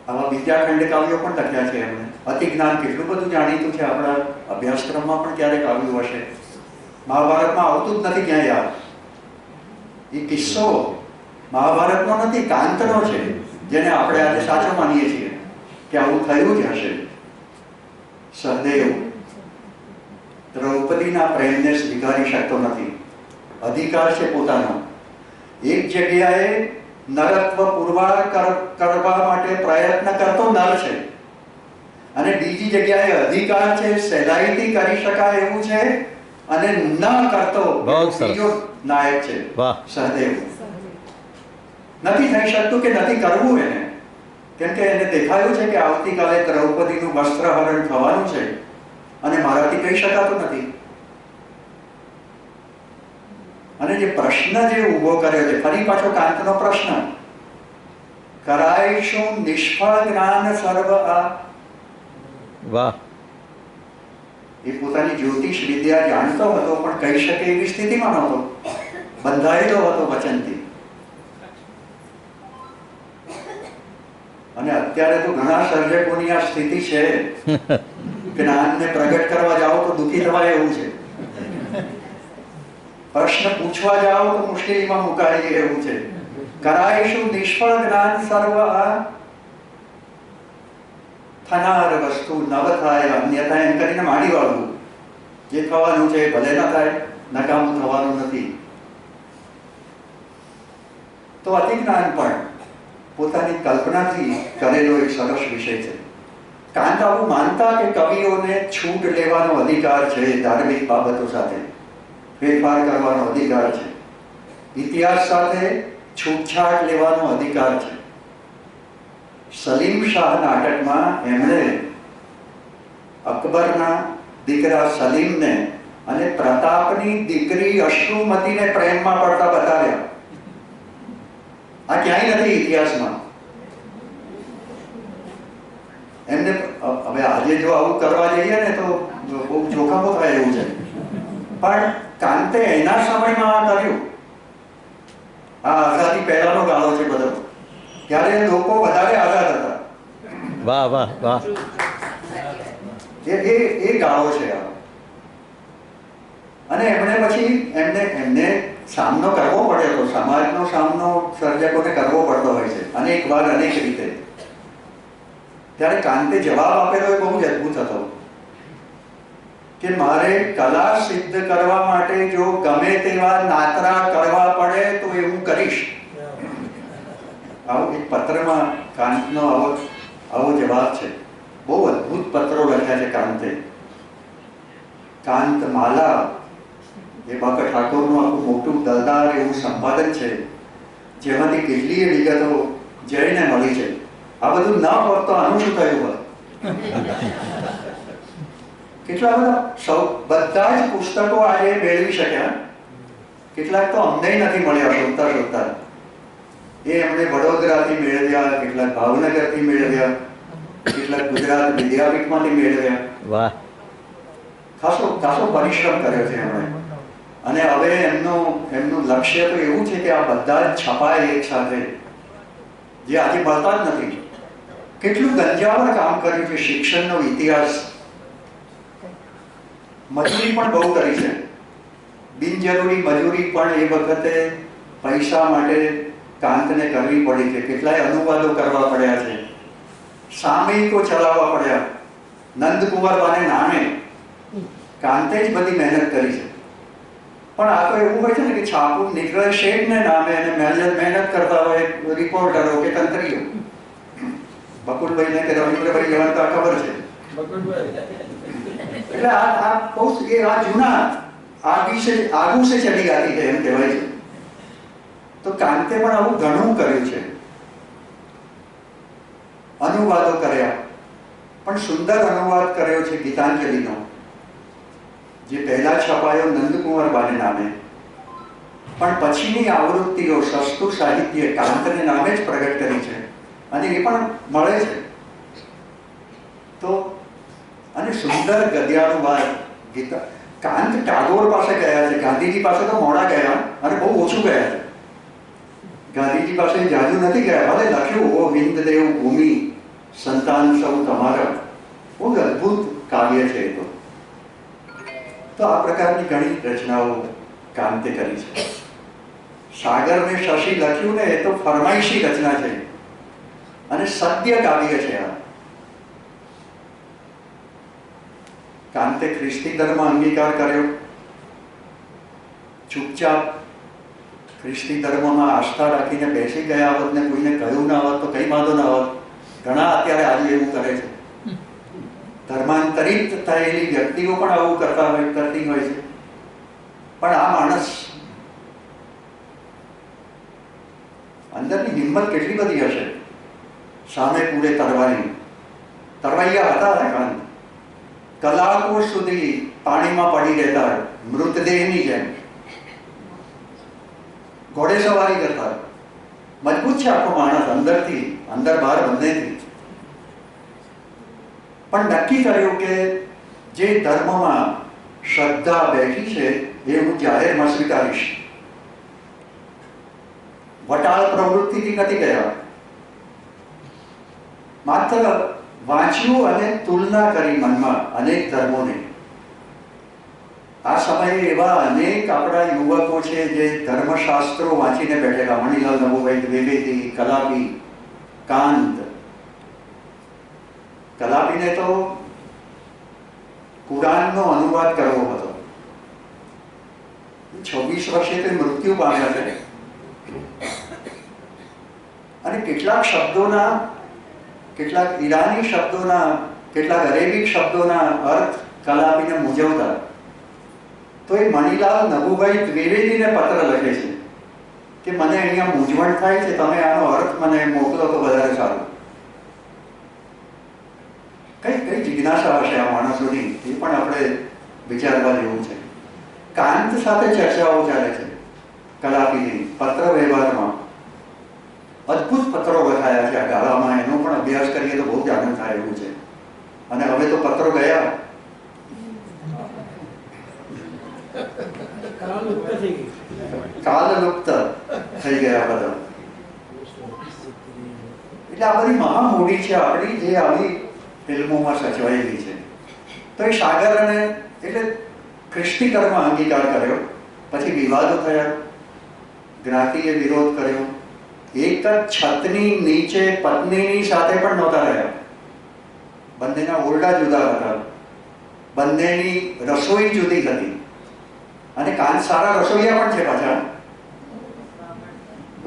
આવા બીજા ખંડકાવ્યો પણ લખ્યા છે એમણે. અતિજ્ઞાન કેટલું બધું જાણીતું છે, આપણા અભ્યાસક્રમમાં પણ ક્યારેક આવ્યું હશે. મહાભારતમાં આવતું જ નથી ક્યાંય યાદ. એ કિસ્સો મહાભારતનો નથી, કાંતનો છે, જેને આપણે આજે સાચો માનીએ છીએ કે આવું થયું જ હશે. સહદેવ દ્રૌપદીના પ્રેમને સ્વીકારી શકતો નથી. અધિકાર છે પોતાનો. એક જગ્યાએ નરત્વ પુરવાર કરવા માટે પ્રયત્ન કરતો નર છે, અને બીજી જગ્યાએ અધિકાર છે, સહેલાઈથી કરી શકાય એવું છે, અને ન કરતો બીજો નાયક છે સહદેવ. નથી થઈ શકતું કે નથી કરવું એને, કેમ કે એને દેખાયું છે કે આવતીકાલે દ્રૌપદીનું વસ્ત્રહરણ થવાનું છે અને મારાથી કહી શકાતું નથી. અને જે પ્રશ્ન જે ઊભો કર્યો છે, ફરી પાછો કાંતનો પ્રશ્ન, કરાય શું નિષ્ફળ જ્ઞાન સર્વ આ. વાહ, એ પોતાની જ્યોતિષ વિદ્યા જાણતો હતો પણ કહી શકે એવી સ્થિતિમાં નહોતો, બંધાયેલો હતો વચનથી. અને અત્યારે તો ઘણા સર્જકોની આ સ્થિતિ છે, જ્ઞાનને પ્રગટ કરવા જાઓ તો દુઃખી થવાય એવું છે, પ્રશ્ન પૂછવા જાઓ તો મુશ્કેલીમાં મુકાય એવું છે. કરાય શું નિષ્ફળ જ્ઞાન સર્વ આ, થનાર વસ્તુ નવ થાય અન્યથા એમ કરીને માંડી વાળવું. જે થવાનું છે ભલે ન થાય, નકામું થવાનું નથી. તો અતિજ્ઞાન પણ પોતાની કલ્પનાથી કરેલો એક સરસ વિષય છે. કાંત આવું માનતા કે કવિઓને છૂટ લેવાનો અધિકાર છે, ધાર્મિક બાબતો સાથે ફેરફાર કરવાનો અધિકાર છે, ઇતિહાસ સાથે છૂટછાટ લેવાનો અધિકાર છે. સલીમ શાહ નાટકમાં એમણે અકબરના દીકરા સલીમને અને પ્રતાપની દીકરી અશ્રુમતીને પ્રેમમાં પડતા બતાવ્યા. આ ક્યાંય નથી ઇતિહાસમાં. એમને હવે આજે જો આવું કરવા જઈએ ને તો બહુ જોખમો થાય એવું છે, પણ કાંતે એના સમયમાં આ કર્યું. આ આઝાદી પહેલાનો ગાળો છે બધો, ત્યારે લોકો વધારે આઝાદ હતા. વાહ, વાહ, વાહ. એ ગાળો છે આ. અને એમણે પછી એમને સામનો કરવો પડ્યો હતો. સમાજનો સામનો સર્જકોને કરવો પડતો હોય છે અનેક વાર, અનેક રીતે. ત્યારે કાંતે જવાબ આપેલો એ બહુ જ અદભુત હતો કે મારે કલા સિદ્ધ કરવા માટે જો ગમે તેવા નાતરા કરવા પડે તો એ હું કરીશ. આવો એક પત્રમાં કાંતનો આવો જવાબ છે. બહુ અદભુત પત્રો લખ્યા છે કાંતે. કાંત માલા એ બાકા ઠાકોરનું આખું મોટું દલદાર એવું સંપાદન છે, જેમાંથી કેટલીય વિગતો જઈને મળી છે. આ બધું ન હોત તો આનું શું થયું હોત? કેટલા બધા જ પુસ્તકો આજે મેળવી શક્યા, કેટલાક તો અમને નથી મળ્યા શોધતા શોધતા. એ એમણે વડોદરાથી મેળવ્યા, કેટલાક ભાવનગરથી મેળવ્યા, કેટલાક ગુજરાત વિદ્યાપીઠમાંથી મેળવ્યા. વાહ, ખાસો પરિશ્રમ કર્યો છે એમણે. અને હવે એમનું લક્ષ્ય તો એવું છે કે આ બધા જ છપાય એક સાથે, જે આજે મળતા જ નથી. કેટલું ગંજાવર કામ કર્યું છે. શિક્ષણનો ઇતિહાસ, મજૂરી પણ બહુ કરી છે, બિનજરૂરી મજૂરી પણ એ વખતે પૈસા માટે કાંતને કરવી પડી છે. કેટલાય અનુવાદો કરવા પડ્યા છે, સામયિકો ચલાવવા પડ્યા. નંદકુંવરબાને નામે કાંતે જ બધી મહેનત કરી છે. પણ આ તો એવું હોય છે ને કે છાપું નીકળે શેઠને નામે અને મહેનત કરતા હોય રિપોર્ટરો કે તંત્રીઓ. બકુલભાઈને કે રવિન્દ્રભાઈ જેવાને તો આ ખબર છે. એટલે આ બહુ આ જૂના આગુ સે ચલી આતી છે એમ કહેવાય છે. તો કાંતે પણ આવું ઘણું કર્યું છે, અનુવાદો કર્યા, પણ સુંદર અનુવાદ કર્યો છે ગીતાંજલિનો, જે પહેલા છપાયો નંદકુંવરબાને નામે, પણ પછીની આવૃત્તિઓ સસ્તું સાહિત્ય કાંતને નામે જ પ્રગટ કરી છે અને એ પણ મળે છે. તો અને સુંદર ગદ્યાનુવાદ ગીતા. કાંત ટાગોર પાસે ગયા છે, ગાંધીજી પાસે તો મોડા ગયા અને બહુ ઓછું ગયા છે. ગાંધીજી પાસે જાજુ નથી ગયા. ભલે લખ્યું ઓ હિન્દ દેવ ભૂમિ સંતાન સૌ તમારા, બહુ અદભુત કાવ્ય છે એ તો. તો આ પ્રકારની ઘણી રચનાઓ કાંતે કરી છે. સાગર ને શશી લખ્યું ને એ તો ફરમાઈશી રચના છે અને સત્ય કાવ્ય છે આ. કાંતે ખ્રિસ્તી ધર્મ અંગીકાર કર્યો, ચૂપચાપ ખ્રિસ્તી ધર્મમાં આસ્થા રાખીને બેસી ગયા હોત ને કોઈને કહ્યું ના હોત તો કઈ વાંધો ના હોત. ઘણા અત્યારે આજે એવું કરે છે. ધર્માંતરિત થયેલી વ્યક્તિઓ પણ આવું કરતી હોય છે. પણ આ માણસ અંદરની હિંમત કેટલી બધી હશે. સામે પૂરે તરવૈયા હતા કાંત. કલાકો સુધી પાણીમાં પડી રહેતા, મૃતદેહની જેમ ઘોડેસવારી કરતા. મજબૂત છે આખો માણસ, અંદરથી, અંદર બહાર બંનેથી. પણ નક્કી કર્યું કે જે ધર્મમાં શ્રદ્ધા બેઠી છે એ હું જાહેરમાં સ્વીકારીશ. વટાળ પ્રવૃત્તિથી નથી ગયા. માત્ર વાંચ્યું અને તુલના કરી મનમાં અનેક ધર્મોને. આ સમયે એવા અનેક આપણા યુવકો છે જે ધર્મશાસ્ત્રો વાંચીને બેઠેલા. મણિલાલ નભુભાઈ દ્વિવેદી, કલાપી, કાંત. કલાપીને તો કુરાનનો અનુવાદ કરવો હતો. 26 વર્ષે તે મૃત્યુ પામ્યા છે અને કેટલાક શબ્દોના, કેટલાક ઈરાની શબ્દોના, કેટલાક અરેબિક શબ્દોના અર્થ કલાપીને મૂંઝવતા. તો એ મણિલાલ નભુભાઈ દ્વિવેદીને પત્ર લખે છે કે મને અહીંયા મૂંઝવણ થાય છે, તમે આનો અર્થ મને મોકલો તો વધારે સારું. કઈ જિજ્ઞાસા હશે આ માણસોની, એ પણ આપણે વિચારવા જેવું છે. કાંત સાથે ચર્ચાઓ ચાલે છે કલાપીની પત્ર વ્યવહારમાં. અદ્ભુત પત્રો લખાયા છે આ ગાળામાં. એનો પણ અભ્યાસ કરીએ તો બહુ જ આનંદ થાય એવું છે. અને હવે તો પત્રો ગયા, કાલલુપ્ત થઈ ગયા બધા. એટલે આ બધી મહામૂડી છે આપણી, જે આવી ફિલ્મોમાં સચવાયેલી છે. તો એ સાગર અને એટલે ખ્રિસ્તી ધર્મ અંગીકાર કર્યો. પછી વિવાદો થયા, જ્ઞાતિએ વિરોધ કર્યો. એક જ છતની નીચે પત્નીની સાથે પણ નહોતા રહ્યા. બંનેના ઓરડા જુદા હતા, બંનેની રસોઈ જુદી હતી. અને કાંત સારા રસોઈયા પણ છે પાછા.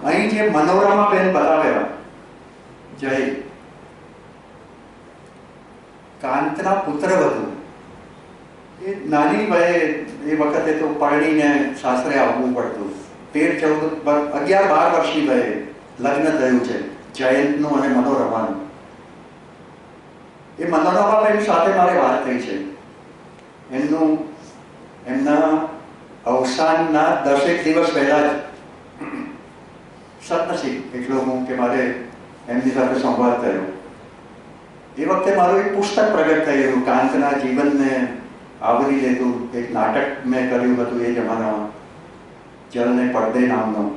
અહીં જે મનોરમા બેન બતાવ્યા, જય, કાંતના પુત્ર વધુ. એ નાની વયે એ વખતે તો પરણીને સાસરે આવવું પડતું. 13, 14, 11, 12 વર્ષની વયે લગ્ન થયું છે જયંતનું અને મનોરમાનું. એ મનોરમાબેન સાથે મારે વાત થઈ છે. એમના અવસાનના 10 દિવસ પહેલા જ સદનસીબ એટલો હું કે મારે એમની સાથે સંવાદ થયો. એ વખતે મારું એક પુસ્તક પ્રગટ થયેલું, કાંતના જીવનને આવરી લેતું એક નાટક મેં કર્યું હતું એ જમાનામાં, જલને પડદે નામનું.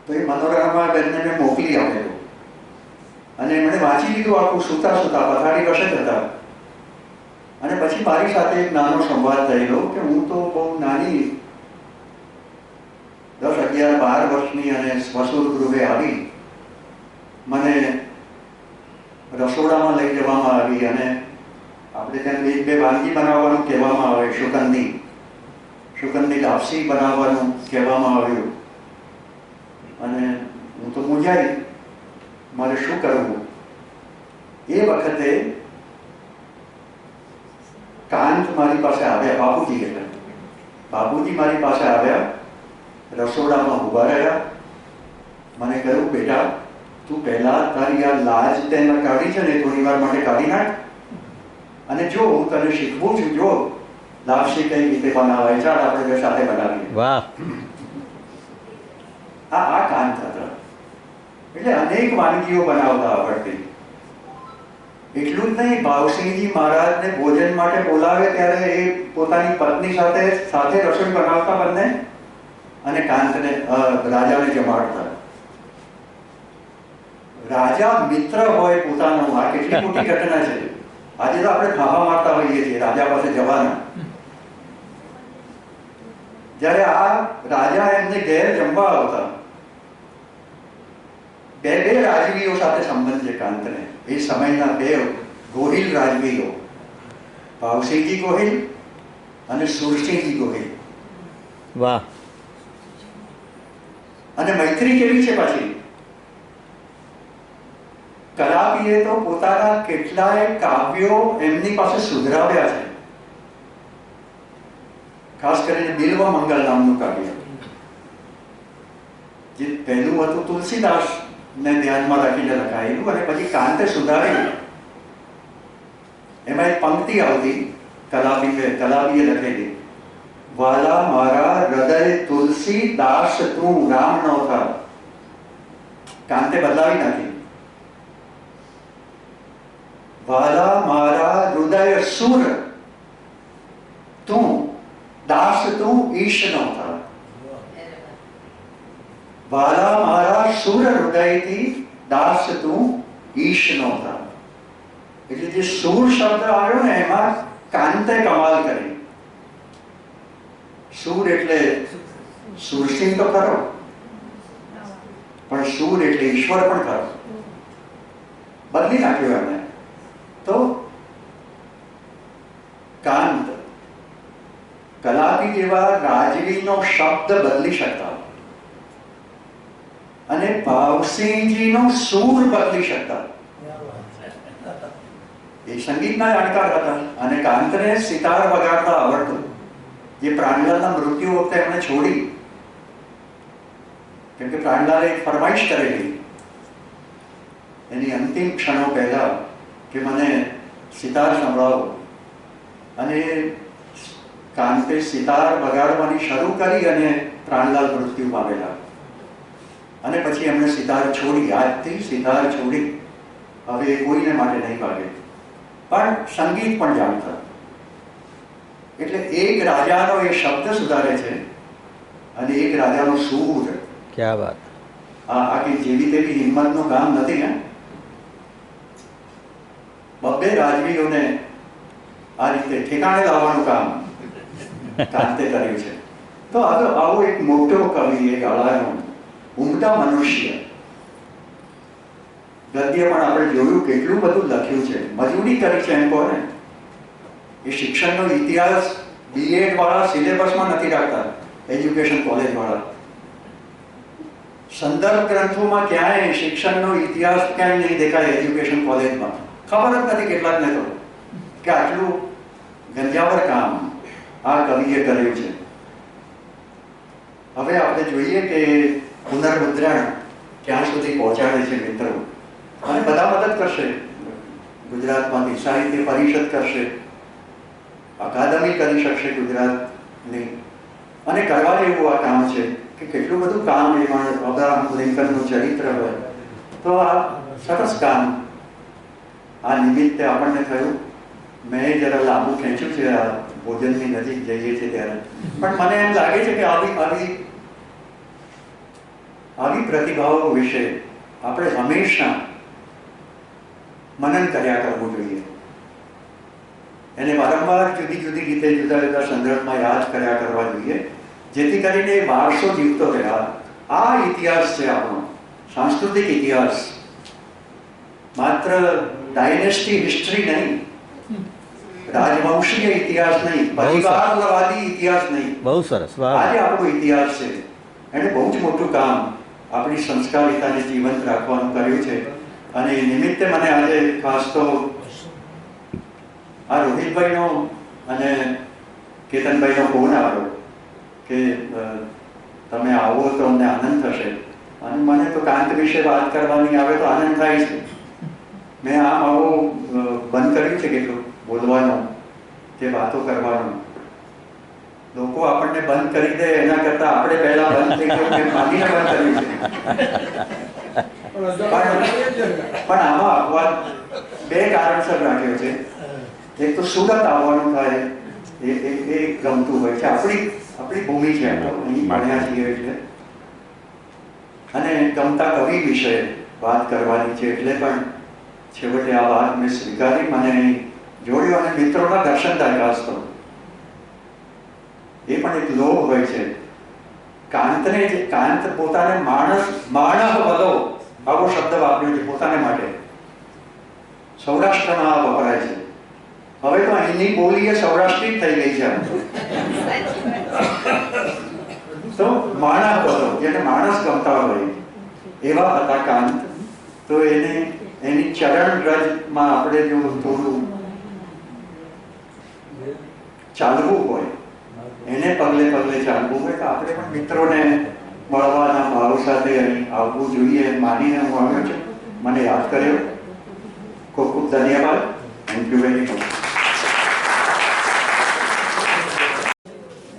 તો એ મનોરમા બેનને મેં મોકલી આપેલું અને એમણે વાંચી લીધું આખું. સૂતા પથારી વસે જ હતા. અને પછી મારી સાથે એક નાનો સંવાદ થયેલો કે હું તો બહુ નાની 10, 11, 12 વર્ષની અને વસુલ ગૃહે આવી. મને રસોડામાં લઈ જવામાં આવી અને આપણે ત્યાં 1-2 વાનગી બનાવવાનું કહેવામાં આવે. સુગંધિત લાપસી બનાવવાનું કહેવામાં આવ્યું અને હું તો મૂંઝાઈ મારે શું કરવું. એ વખતે કાંત મારી પાસે આવ્યા, બાપુજી એટલે બાપુજી મારી પાસે આવ્યા, રસોડામાં ઊભા રહ્યા, મને કહ્યું બેટા તું પહેલા તારી આ લાજ તેને કાઢી છે ને થોડી વાર માટે કાઢી નાખ અને જો હું તને શીખવું છું, જો લાપસી કઈ રીતે બનાવાય, ચાલ આપણે બે સાથે બનાવીએ. વાહ આ કાંત હતા. એટલે અનેક વાનગીઓ બનાવતા આવડતી. એટલું જ નહીં, ભાવસિંહજી મહારાજને ભોજન માટે બોલાવે ત્યારે એ પોતાની પત્ની સાથે રસોઈ બનાવતા બંને અને કાંતને રાજાને જમાડતા. રાજા મિત્ર હોય પોતાનો, આ કેટલી મોટી ઘટના છે. આજે તો આપણે ખાવા મારતા હોઈએ છીએ રાજા પાસે જવાના. જ્યારે આ રાજા એમને ઘેર જમવા આવતા, બે રાજવીઓ સાથે સંબંધ છે કાંતને. એ સમયના બે ગોહિલ રાજવીઓ, ભાવસિંહજી ગોહિલ અને સુરસિંહજી ગોહિલ. વાહ અને મૈત્રી કેવી છે પાછી. કલાપીએ તો પોતાના કેટલાય કાવ્યો એમની પાસે સુધરાવ્યા છે. ખાસ કરીને બિલ્વ મંગલ નામનું કાવ્ય, જે પહેલું હતું તુલસીદાસ ને ધ્યાનમાં રાખીને લખાયેલું અને પછી કાંતે સુધારેલું. એમાં એક પંક્તિ આવતી કલાપીએ લખેલી, વાલા મારા હૃદય તુલસી દાસ તું રામ નો થા. કાંતે બદલાવી નાખી, વાલા મારા હૃદય સુર તું દાસ તું ઈશ નો થા. વાલા મારા સુર હૃદયથી દાસ તું ઈશ નો થા. એટલે જે સુર શબ્દ આવ્યો ને એમાં કાંતે કમાલ કરી. સુર એટલે સુરસિંહ તો ખરો, પણ સુર એટલે ઈશ્વર પણ ખરો. બદલી નાખ્યો એમને. તો કાંત કલાપી જેવા રાજવીનો શબ્દ બદલી શકતા અને ભાવસિંહજીનો સૂર બદલી શકતા. એ સંગીતના જાણકાર હતા અને કાંતને સિતાર વગાડતા આવડતું, જે પ્રાણલાલના મૃત્યુ વખતે એમણે છોડી. કેમ કે પ્રાણલાલે એક ફરમાઈશ કરેલી એની અંતિમ ક્ષણો પહેલા કે મને સિતાર સંભળાવો, અને કાંતે સિતાર વગાડવાની શરૂ કરી અને પ્રાણલાલ મૃત્યુ પામેલા. અને પછી એમણે સિતાર છોડી. આજથી સિતાર છોડી, હવે એ કોઈને માટે નહીં વાગે, પણ સંગીત પણ જાણતા. એટલે એક રાજાનો એ શબ્દ સુધારે છે અને એક રાજાનો સૂર. ક્યા વાત. આખી જેવી તેવી હિંમતનું કામ નથી ને. બબ્બે રાજવીઓને આ રીતે ઠેકાણે લાવવાનું કામ કાંતે કર્યું છે. તો આવો એક મોટો કવિ, એક ગાળાનો ઉમદા મનુષ્ય. ગદ્ય પણ આપણે જોયું કેટલું બધું લખ્યું છે, મજૂરી કરી છે એમ કહો ને. એ શિક્ષણનો ઇતિહાસ બીએડ વાળા સિલેબસમાં નથી રાખતા, એજ્યુકેશન કોલેજ વાળા. સંદર્ભ ગ્રંથોમાં ક્યાંય શિક્ષણનો ઇતિહાસ ક્યાંય નહીં દેખાય એજ્યુકેશન કોલેજમાં. ખબર જ નથી કેટલાકને તો કે આટલું ગંજાવર કામ આ કવિએ કર્યું છે. હવે આપણે જોઈએ કે પુનર્મુદ્રણ ક્યાં સુધી પહોંચાડે છે મિત્રો, અને બધા મદદ કરશે. ગુજરાતમાંથી સાહિત્ય પરિષદ કરશે, અકાદમી કરી શકશે ગુજરાતની, અને કરવા જેવું આ કામ છે કે કેટલું બધું કામ એમાં અબ્રાહમ લિંકનનું ચરિત્ર હોય. તો આ સરસ કામ આ નિમિત્તે આપણને થયું. મેં જરા લાંબુ ખેંચ્યું છે આ ભોજનની નજીક જઈએ છીએ ત્યારે, પણ મને એમ લાગે છે કે આવી પ્રતિભાઓ વિશે આપણે હંમેશા મનન કર્યા કરવું જોઈએ. એને વારંવાર જુદી જુદી રીતે જુદા જુદા સંદર્ભમાં યાદ કર્યા કરવા જોઈએ, જેથી કરીને એ વારસો જીવતો રહે. આ ઇતિહાસ છે આપણો સાંસ્કૃતિક ઇતિહાસ, માત્ર ડાયનેસ્ટી હિસ્ટ્રી નહીં. રાજવંશીય ઇતિહાસ નહીં, પરિવારવાદી ઇતિહાસ નહીં, બહુ સરસ. વાહ આજે આપણો ઇતિહાસ છે. એણે બહુ જ મોટું કામ આપણી સંસ્કારિતાને જીવંત રાખવાનું કર્યું છે. અને એ નિમિત્તે મને આજે ખાસ તો આ રોહિતભાઈનો અને કેતનભાઈનો ફોન આવ્યો કે તમે આવો તો અમને આનંદ થશે. અને મને તો કાંત વિશે વાત કરવાની આવે તો આનંદ થાય છે. મેં આમ આવો બંધ કર્યું છે કેટલું બોલવાનું કે વાતો કરવાનું. લોકો આપણને બંધ કરી દે એના કરતા આપણે પહેલા બંધ થઈ ગયું એમ માનીને બંધ કર્યું છે. પણ આમાં અપવાદ બે કારણસર રાખ્યો છે. એક તો સુરત આવવાનું થાય એ ગમતું હોય છે. આપણી ભૂમિ છે, અહીં ભણ્યા છીએ એટલે. અને ગમતા કવિ વિશે વાત કરવાની છે એટલે પણ છેવટે આ વાત મેં સ્વીકારી. મને જોડ્યું અને મિત્રોના દર્શન થાય. ખાસ તો એ પણ એક લોભ હોય છે. કાંત પોતાને માણસ વદો આવો શબ્દ વાપર્યો છે પોતાને માટે. સૌરાષ્ટ્રમાં આ વપરાય છે. હવે તો અહીંની બોલી એ સૌરાષ્ટ્રી થઈ ગઈ છે. તો માણસ વદો, જેને માણસ ગમતા હોય એવા હતા કાંત. તો એની ચરણ રજમાં આપણે જો થોડું ચાલવું હોય, એને પગલે પગલે ચાલવું હોય તો આપણે પણ મિત્રોને મળવાના ભાવ સાથે આવવું જોઈએ માનીને હું આવ્યો છું. મને યાદ કર્યો. ખૂબ ખૂબ ધન્યવાદ. Thank you very much.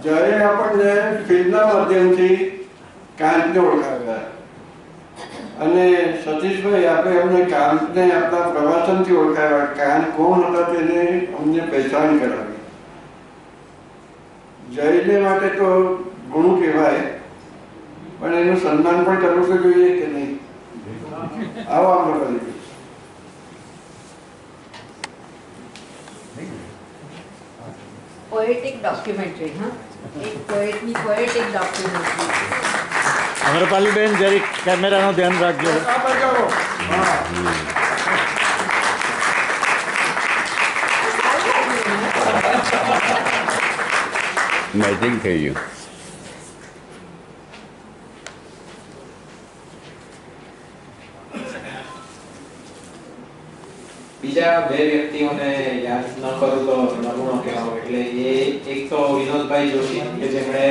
જ્યારે આપણને ફિલ્મના માધ્યમથી કાંતને ઓળખાવ્યા અને સતીશભાઈ આપણે અમને કાંતને આપણા પ્રવાસનથી ઓળખાવ્યા. કાંત કોણ હતા તેને અમને પહેચાન કરાવી. જયને માટે તો ઘણું કહેવાય, પણ એનું સન્માન પણ કરવું તો જોઈએ કે નહીં? આવો આપણે કરીએ. Poetic documentary. હા, એક પોએટની પોએટિક ડોક્યુમેન્ટરી. અમરપાલીબેન જરીક કેમેરાનું ધ્યાન રાખજો. મેચિંગ થઈ ગયું. બીજા બે વ્યક્તિઓને યાદ ન કરું તો નમૂનો કહેવાય. એટલે એ એક તો વિનોદભાઈ જોશી કે જેમણે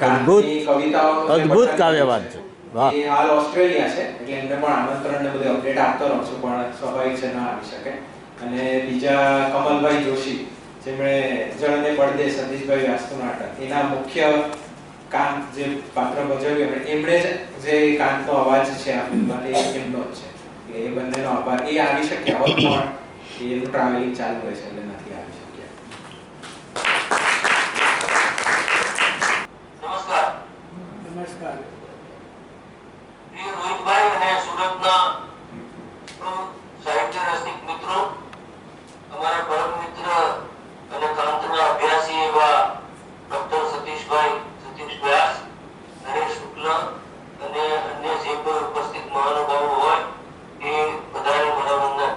કાંતની કવિતાઓનું અદ્ભુત કાવ્યવાદ છે. વાહ. એ હાલ ઓસ્ટ્રેલિયા છે એટલે એમને પણ આમંત્રણ ને બધું અપડેટ આપતો રહું છું, પણ સ્વાભાવિક છે ના આવી શકે. અને બીજા કમલભાઈ જોશી જેમણે જળને પડદે સતીશભાઈ વાસ્તુ નાટક એના મુખ્ય કાંત જે પાત્ર ભજવ્યું એમણે જે કાંતનો અવાજ છે આ ફિલ્મમાં એ એમનો જ છે. એ બંનેનો આભાર. એ આવી શક્યા હોત પણ એનું ટ્રાવેલિંગ ચાલુ હોય છે એટલે નથી આવી શક્યા. નમસ્કાર. નમસ્કાર. રોહિતભાઈ અને સુરતના સાહિત્ય રસિક મિત્રો, અમારા પરમ મિત્ર અને કાંતના અભ્યાસી એવા ડોક્ટર સતીશ વ્યાસ, નરેશ શુક્લ અને અન્ય જે કોઈ ઉપસ્થિત મહાનુભાવો હોય એ બધાને મારા વંદન.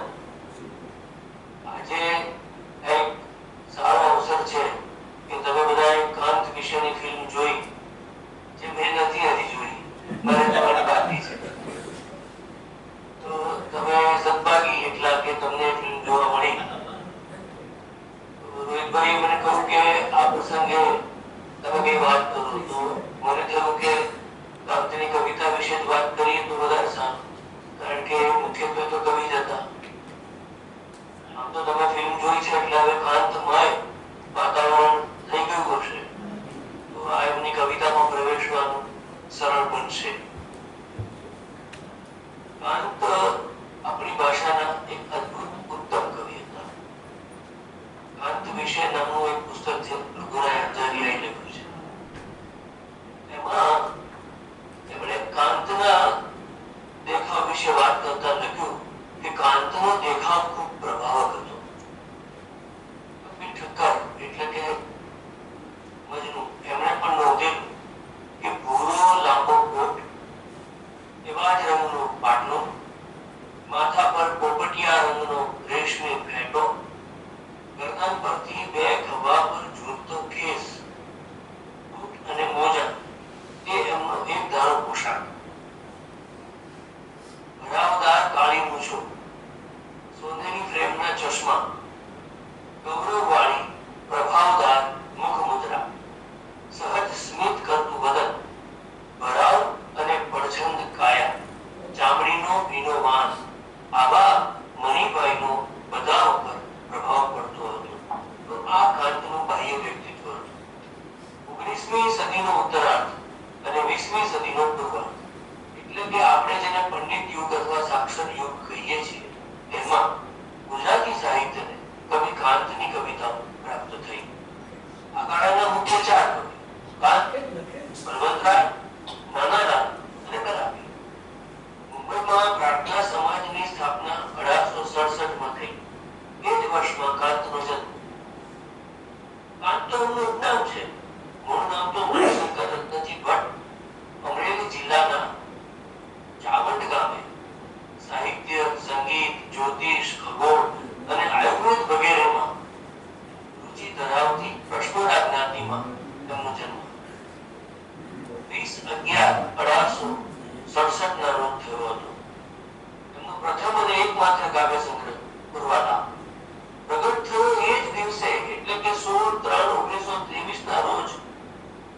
આજે એક સારો અવસર છે કે તમે બધાએ કાંત વિશેની ફિલ્મ જોઈ, જે મેં નથી હજી જોઈ, મારે જોવાની બાકી છે. તો તમે સદભાગી એટલા કે તમને ફિલ્મ જોવા મળી. રોહિતભાઈએ મને કહ્યું કે આ પ્રસંગે તમે કઈ વાત કરો, તો મને થયું કે કાંતની કવિતા વિશે જ વાત કરીએ તો વધારે સારું, કારણ કે મુખ્યત્વે તો કવિ જ હતા. આમ તો તમે ફિલ્મ જોઈ છે એટલે હવે કાંતમય વાતાવરણ થઈ ગયું હશે, તો આ એમની કવિતામાં પ્રવેશવાનું સરળ બનશે. કાંત આપણી ભાષાના એક અદ્ભુત ઉત્તમ કવિ હતા. કાંત વિશે નામનું એક પુસ્તક છે રઘુરાય હજારિયાએ લખ્યું છે. એમાં એમણે કાંતના દેખાવ વિશે વાત કરતા લખ્યું કે કાંતનો દેખાવ ખૂબ પ્રભાવક હતો. ઠક્કર એટલે કે મજનુ એમણે પણ નોંધેલું કે ભૂરો લાંબો કોટ, એવા જ રંગનો પાટલો, માથા પર પોપટિયા રંગનો રેશમી ફેટો, ગરદન પર માં પ્રાર્થના સમાજની સ્થાપના 1867 માં થઈ. એ જ વર્ષમાં કાંતનો જન્મ. કાંત તો એમનું નામ છે. મૂળ નામ તો મણિશંકર રત્નજી ભટ્ટ. અમરેલી જિલ્લાના ચાવંડ ગામે સાહિત્ય, સંગીત, જ્યોતિષ, ખગોળ અને આયુર્વેદ વગેરેમાં રુચિ ધરાવતી પ્રશ્નોરા જ્ઞાતિમાં તેમનો જન્મ 20/11/1867 ના રોજ થયો હતો. તેમનો પ્રથમ અને એકમાત્ર કાવ્ય સંગ્રહ પૂર્વાલા પ્રગટ થયો એ જ દિવસે એટલે કે 16/3/1923 ના રોજ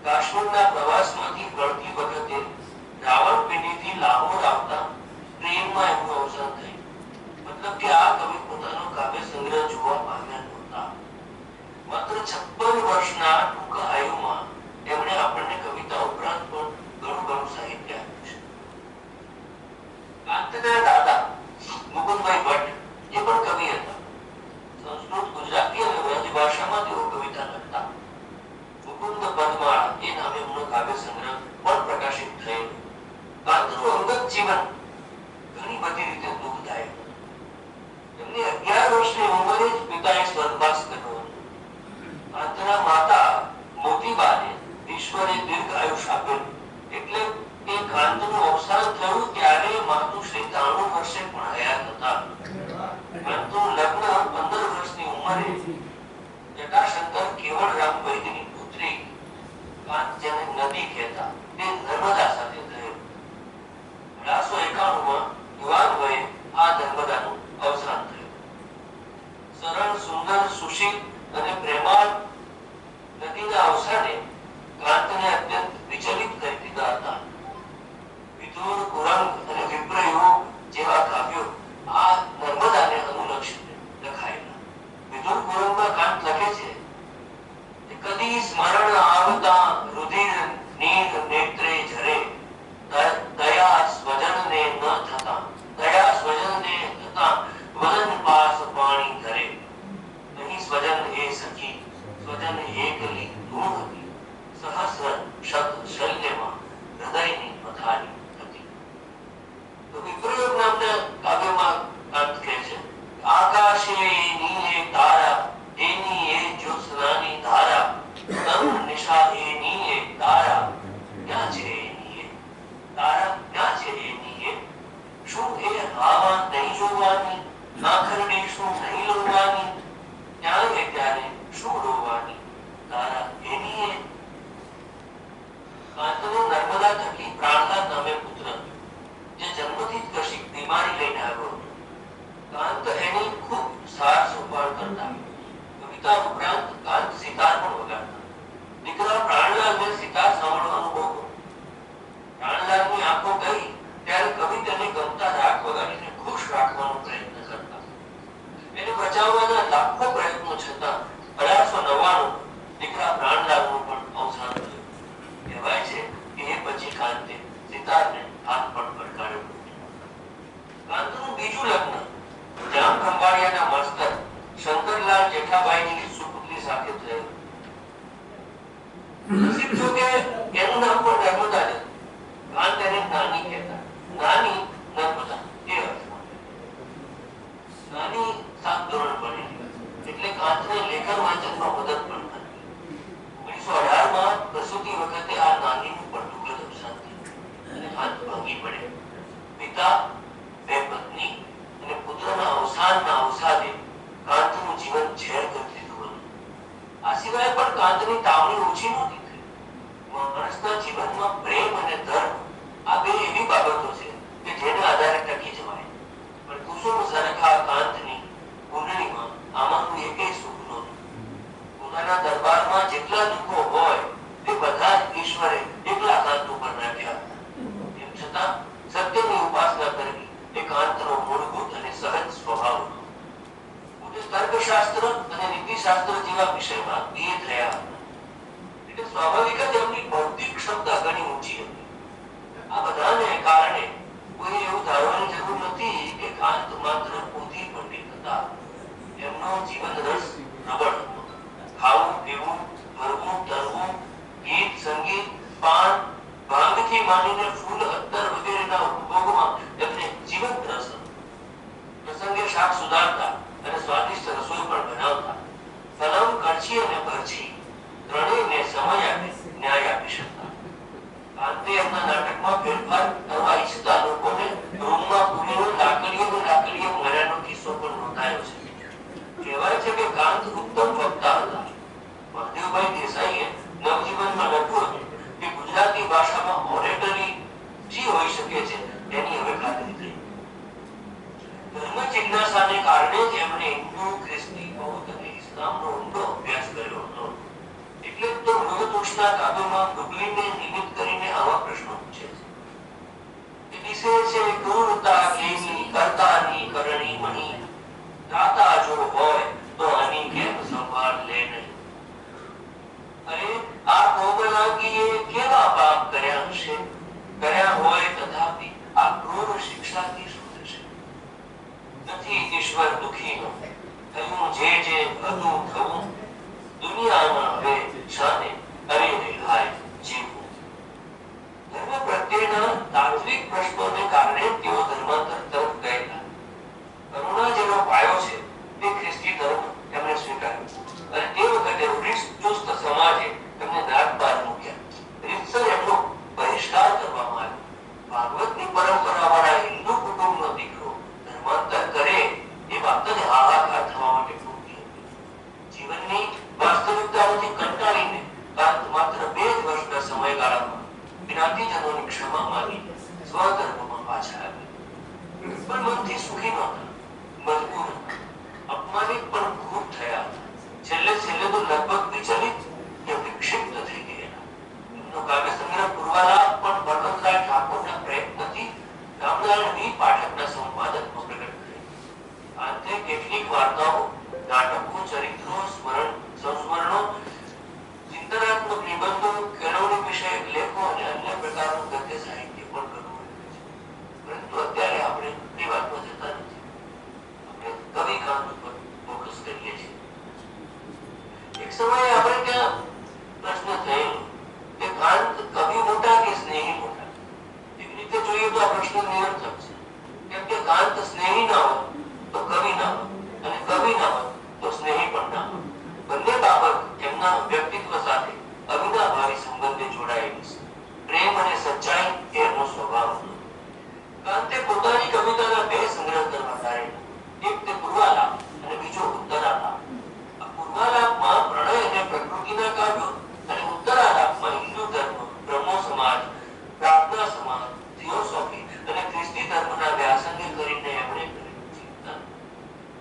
કાશ્મીરના પ્રવાસમાંથી વળતી વખતે રાવણપિંડીથી લાહોર આવતા ટ્રેનમાં એમનું અવસાન થયું. મતલબ કે આ કવિ પોતાનો કાવ્ય સંગ્રહ જોવા પામ્યા નહોતા. માત્ર 56 વર્ષના ટૂંકા આયુમાં એમણે આપણને કવિતા ઉપરાંત પણ ઘણું સાહિત્ય આપ્યું છે. કાંતના દાદા મુકુંદભાઈ ભટ્ટ એ પણ કવિ હતા. સંસ્કૃત, ગુજરાતી અને વ્રજ ભાષામાં તેઓ કવિતા લખતા. મુકુંદ પદમાળા એ નામે એમનો કાવ્ય સંગ્રહ પણ પ્રકાશિત થયો. કાંતનું અંગત જીવન ઘણી બધી રીતે દુઃખદાયક. એમની 11 વર્ષની ઉંમરે જ પિતાએ સ્વર્ગવાસ કર્યો હતો. કાંતના માતા મોતીબાને ઈશ્વરે દીર્ઘ આયુષ્ય આપેલું એટલે કે કાંતનું અવસાન થયું ત્યારે માતુશ્રી 93 વર્ષે પણ હયાત હતા. કાંતનું લગ્ન 15 વર્ષની ઉંમરે જટાશંકર કેવળરામ વૈદ્યની પુત્રી કાંત જેને નદી કહેતા તે નર્મદા સાથે થયું. 1891 યુવાન વયે આ નર્મદાનું અવસાન થયું. સરળ, સુંદર, સુશીલ અને પ્રેમાળ નદીના અવસાને કાંતને અત્યંત વિચલિત કરી દીધા હતા. વિદુર, કુરંગ અને વિપ્રયોગ જેવા કાવ્યો આ નર્મદાને અનુલક્ષીને લખાયેલા. વિદુર કુરંગમાં કાંત લખે છે કે કદી સ્મરણ આવતા રુધિર નીર નેત્રે ઝરે દયા સ્વજનને ન થતા વદન પાસ પાણી ધરે. અહીં સ્વજન એ સખી સ્વજન એકલી ધૂળ હતી. સહસ્ર શબ્દ શલ્યમાં હૃદયની પથારી હતી. તો વિપ્રયોગ નામના કાવ્યમાં કાંત કહે છે આકાશે નીલે તારા એની એ જ્યોત્સનાની ધારા તરુણ નિશા એની એ તારા ક્યાં છે એની એ તારા ક્યાં છે એની એ શું એ હાવા નહીં જોવાની નાખરડી શું નહીં લોવાની ત્યારે ત્યારે શું રોવાની તારા એની એ. કાંતનો નર્મદા થકી પ્રાણલાલ નામે પુત્ર જે જન્મથી જ કશીક બીમારી લઈને આવ્યો હતો. કાંત એની ખૂબ સાર સંભાળ કરતા. કવિતા ઉપરાંત કાંત સિતાર પણ વગાડતા. દીકરા પ્રાણલાલને સિતાર સાંભળવાનું બહુ ગમતું. પ્રાણલાલની આંખો ગઈ ત્યારે કવિ તેને ગમતા રાગ વગાડીને ખુશ રાખવાનો પ્રયત્ન કરતા. એને બચાવવાના લાખો પ્રયત્નો છતાં 1899 દીકરા પ્રાણલાલનું પણ અવસાન થયું. કહેવાય છે કે એ પછી કાંતે સિતારને હાથ પણ પડકાર્યો. કાંતનું બીજું લગ્ન જામ ખંભાળિયાના માસ્તર શંકરલાલ જેઠાભાઈની સુપુત્રી સાથે થયું. નસીબ જો કે એનું નામ પણ નર્મદા જ હતું. કાંત એને નાની કહેતા. નાની નર્મદા એ અર્થમાં. નાની 7 ધોરણ ભણેલી એટલે કાંતને લેખન વાંચનમાં મદદ પણ કરી. 1918 માં પ્રસૂતિ વખતે આ નાનીનું પણ દુઃખદ અવસાન થયું અને કાંત ભાંગી પડે. પિતા, 2 પત્ની અને પુત્રના અવસાનના અવસાદે કાંતનું જીવન ઝેર કરી દીધું હતું. આ સિવાય પણ કાંતની તાવણી ઓછી નહોતી થઈ. માણસના જીવનમાં પ્રેમ અને ધર્મ આ બે એવી બાબતો છે કે જેના આધારે ટકી જવાય. પણ કુસુમ સરખા કાંતની કુંડળીમાં આમાંનું એકેય સુખ નહોતું. પોતાના દરબારમાં જેટલા દુઃખો હોય તે બધા જ ઈશ્વરે એકલા કાંત ઉપર રાખ્યા હતા. તેમ છતાં સત્યની ઉપાસના કરવી એ કાંતનો મૂળભૂત અને સહજ સ્વભાવ હતો. પોતે તર્કશાસ્ત્ર અને નીતિશાસ્ત્ર જેવા વિષયમાં BA થયા હતા. એટલે સ્વાભાવિક જ એમની બૌદ્ધિક ક્ષમતા ઘણી ઊંચી હતી. આ બધાને કારણે કોઈ એવું ધારવાની જરૂર નથી કે કાંત માત્ર પોથી પંડિત હતા. એમનો જીવન રસ પ્રબળ હતો. ખાવું, પીવું, ફરવું, તરવું, ગીત, સંગીત, પાન, ભાંગથી માંડીને ફૂલ, અત્તર વગેરેના ઉપભોગમાં એમને જીવન શાક સુધારતા અને સ્વાદિષ્ટ રસોઈ પણ બનાવતા. કલમ, કરછી અને ભરછી ત્રણેયને સમય આપી ન્યાય આપી શકતા. અંતે એમના નાટકમાં ફેરફાર કરવા ઈચ્છતા લોકોને રૂમમાં પૂરીનો લાકડીએ મર્યાનો કિસ્સો પણ નોંધાયો છે. કહેવાય છે કે કાંત ઉત્તમ વક્તા હતા. મહાદેવભાઈ દેસાઈએ નવજીવનમાં લખ્યું હતું કે ગુજરાતી ભાષામાં ઓરેટરી જે હોઈ શકે છે તેની હવે ખાતરી થઈ. ધર્મ જિજ્ઞાસાને કારણે જ એમણે હિન્દુ, ખ્રિસ્તી, બૌદ્ધ અને ઇસ્લામનો ઊંડો અભ્યાસ કર્યો હતો. એટલે જ તો મૃગતૃષ્ણા કાવ્યમાં ડુગલીને નિમિત્ત કરીને આવા પ્રશ્નો પૂછે છે. એ વિશે છે ક્રૂરતા કેની કરતાની કરણી મણી, દાતા જો હોય તો આની કેમ સંભાળ લે નહીં. અરે આ કોમલાંગીએ કેવા પાપ કર્યા હશે, કર્યા હોય તથાપિ આ ક્રૂર શિક્ષાથી શું થશે? નથી ઈશ્વર દુખી નો થયું જે હતું થવું, દુનિયામાં હવે શાને અરે હાય જીવવું. ધર્મ પ્રત્યેના તાત્વિક પ્રશ્નોને કારણે તેઓ ધર્માંતર તરફ ગયેલા. કરુણા જેનો પાયો છે તે ખ્રિસ્તી ધર્મ તેમણે સ્વીકાર્યો અને તે વખતે વૃક્ષ સમાજે તેમને નાક બહાર મૂક્યા. રીતસર એમનો બહિષ્કાર કરવામાં આવ્યો. ભાગવતની પરંપરાવાળા હિન્દુ કુટુંબનો દીકરો ધર્માંતર કરે એ વાત જ હાહાકાર થવા માટે પૂરતી હતી. જીવનની વાસ્તવિકતાઓથી કંટાળીને કાંત માત્ર 2 જ વર્ષના સમયગાળામાં જ્ઞાતિજનોની ક્ષમા માંગી સ્વધર્મમાં પાછા આવ્યા. પણ મનથી સુખી નહોતા, મજબૂર હતા, અપમાનિત પણ ખૂબ થયા. છેલ્લે તો લગભગ વિચલિત કે વિક્ષિપ્ત થઈ ગયેલા. એમનો કાવ્ય સંગ્રહ પૂર્વાલાપ પણ બળવંતરાય ઠાકોરના પ્રયત્નથી રામલાલ વી પાઠકના સંપાદનમાં પ્રગટ થઈ. અંતે કેટલીક વાર્તાઓ, નાટકો, ચરિત્રો, સંસ્મરણો, ચિંતનાત્મક નિબંધો, કેળવણી વિષયક લેખો અને અન્ય પ્રકારનું ગદ્ય સાહિત્ય પણ કરવું છે. પરંતુ અત્યારે આપણે એ વાતમાં જતા નથી. આપણે કવિ કાંત ઉપર ફોકસ કરીએ છીએ. એક સમયે આપણે ત્યાં પ્રશ્ન થયેલો કે કાંત કવિ મોટા કે સ્નેહી મોટા? એવી રીતે જોઈએ તો આ પ્રશ્ન નિરર્થક છે. કેમ કે કાંત સ્નેહી ના હોય તો કવિ ના હોય, અને કવિ ના હોય તો સ્નેહી પણ ના હોય. બંને બાબત એમના વ્યક્તિત્વ સાથે અવિનાભાવી સંબંધે જોડાયેલી છે. પ્રેમ અને સચ્ચાઈ એ એમનો સ્વભાવ હતો. કાંતે પોતાની કવિતાના 2 સંગ્રહ કરવા ધારેલા. એક તે પૂર્વાલાપ અને બીજો ઉત્તરાલાપ. પૂર્વાલાપમાં પ્રણય અને પ્રકૃતિના કાવ્યો અને ઉત્તરાલાપમાં હિન્દુ ધર્મ, બ્રહ્મો સમાજ, પ્રાર્થના સમાજ, થિયોસોફી અને ખ્રિસ્તી ધર્મના વ્યાસંગે કરીને એમણે કરેલું ચિંતન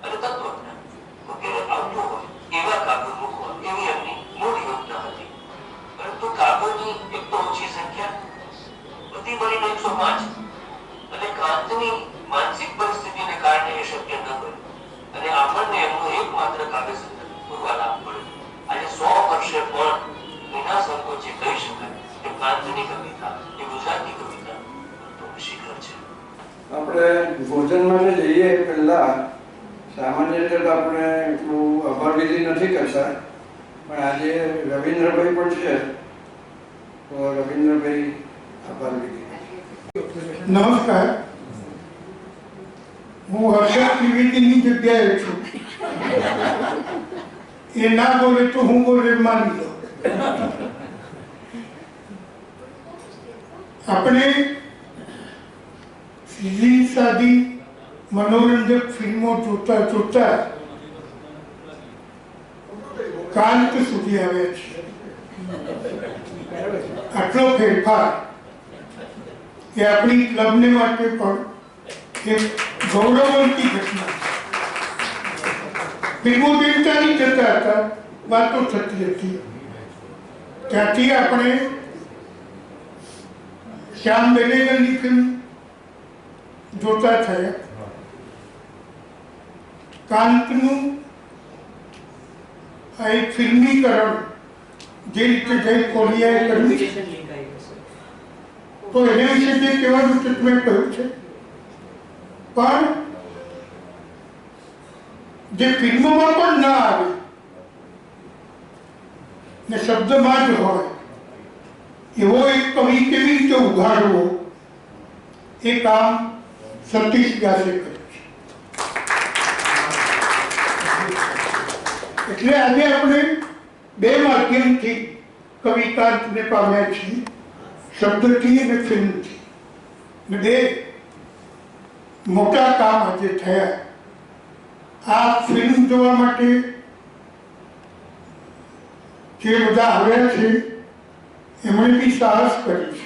અને તત્વજ્ઞાન વગેરે આવતું હોય એવા કાવ્યો મૂકવા એવી એમની મૂળ યોજના હતી. પરંતુ કાવ્યોની એક તો ઓછી સંખ્યા, બધી મળીને 105, અને કાંતની માનસિક પરિસ્થિતિને કારણે એ શક્ય ન બન્યું. અને આપણને એમનું એકમાત્ર કાવ્ય સંગ્રહ પૂર્વાલાપ મળ્યો. આજે 100 વર્ષે પણ વિના સંકોચે કહી શકાય કે કાંતની કવિતા એ ગુજરાતી કવિતાનું શિખર છે. આપણે ભોજન માટે જઈએ પહેલા સામાન્ય રીતે તો આપણે એટલું આભાર વિધિ નથી કરતા, પણ આજે રવિન્દ્રભાઈ પણ છે તો રવિન્દ્રભાઈ આભાર વિધિ. નમસ્કાર, હું હર્ષદ ત્રિવેદીની જગ્યાએ છું. એ ના બોલે તો હું બોલે માની લો. આપણે સીધી સાદી મનોરંજક ફિલ્મો જોતા જોતા કાંત સુધી આવ્યા છે. આટલો ફેરફાર એ આપણી ક્લબને માટે પણ એક ગૌરવવંતી ઘટના. ફિલ્મો દેવતાની જતા હતા, વાતો થતી હતી. ત્યાંથી આપણે શ્યામ બેનેગલની ફિલ્મ જોતા થયા. કાંતનું આ એક ફિલ્મીકરણ જે રીતે જય કોલિયાએ કર્યું છે, તો એના વિશે જે કહેવાનું છે મેં કહ્યું છે. પણ જે ફિલ્મોમાં પણ ના આવે ને શબ્દમાં જ હોય એવો એક કવિ કેવી રીતે ઉઘાડવો, એ કામ સતીશ વ્યાસે કર્યું છે. એટલે આજે આપણે બે માધ્યમથી કવિતાને પામ્યા છીએ, શબ્દથી અને ફિલ્મથી. ને બે મોટા કામ આજે થયા. આ ફિલ્મ જોવા માટે જે બધા આવ્યા છે એમણે બી સાહસ કર્યું છે.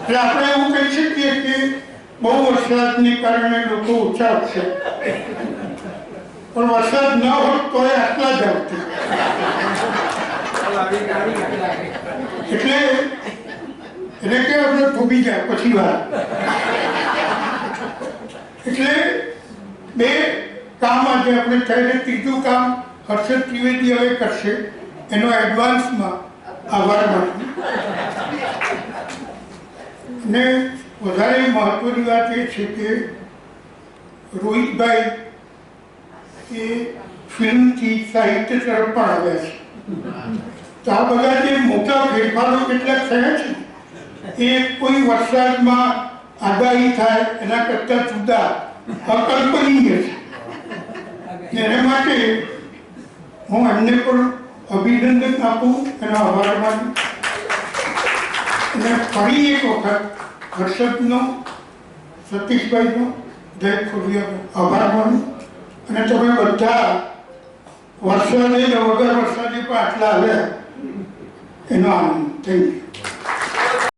એટલે આપણે એવું કહી શકીએ કે બહુ વરસાદને કારણે લોકો ઓછા આવશે, પણ વરસાદ ન હોત તો આટલા જ આવશે. એટલે કે આપણે ડૂબી જાય પછી વાર. એટલે બે કામ આજે આપણે થઈને ત્રીજું કામ હર્ષદ ત્રિવેદી હવે કરશે, એનો એડવાન્સમાં આભાર માનું. ને વધારે મહત્વની વાત એ છે કે રોહિતભાઈ એ ફિલ્મથી સાહિત્ય તરફ પણ આવ્યા છે. તો આ બધા જે મોટા ફેરફારો કેટલાક થયા છે એ કોઈ વરસાદમાં આગાહી થાય એના કરતાં જુદા અકલ્પનીય છે. એના માટે હું એમને પણ અભિનંદન આપું, એનો આભાર માનું. અને ફરી એક વખત હર્ષદનો, સતીશભાઈનો, જય ખોડિયાનો આભાર માનું. અને તમે બધા વરસાદે ને વગર વરસાદે પણ આટલા આવ્યા એનો આનંદ. Thank you.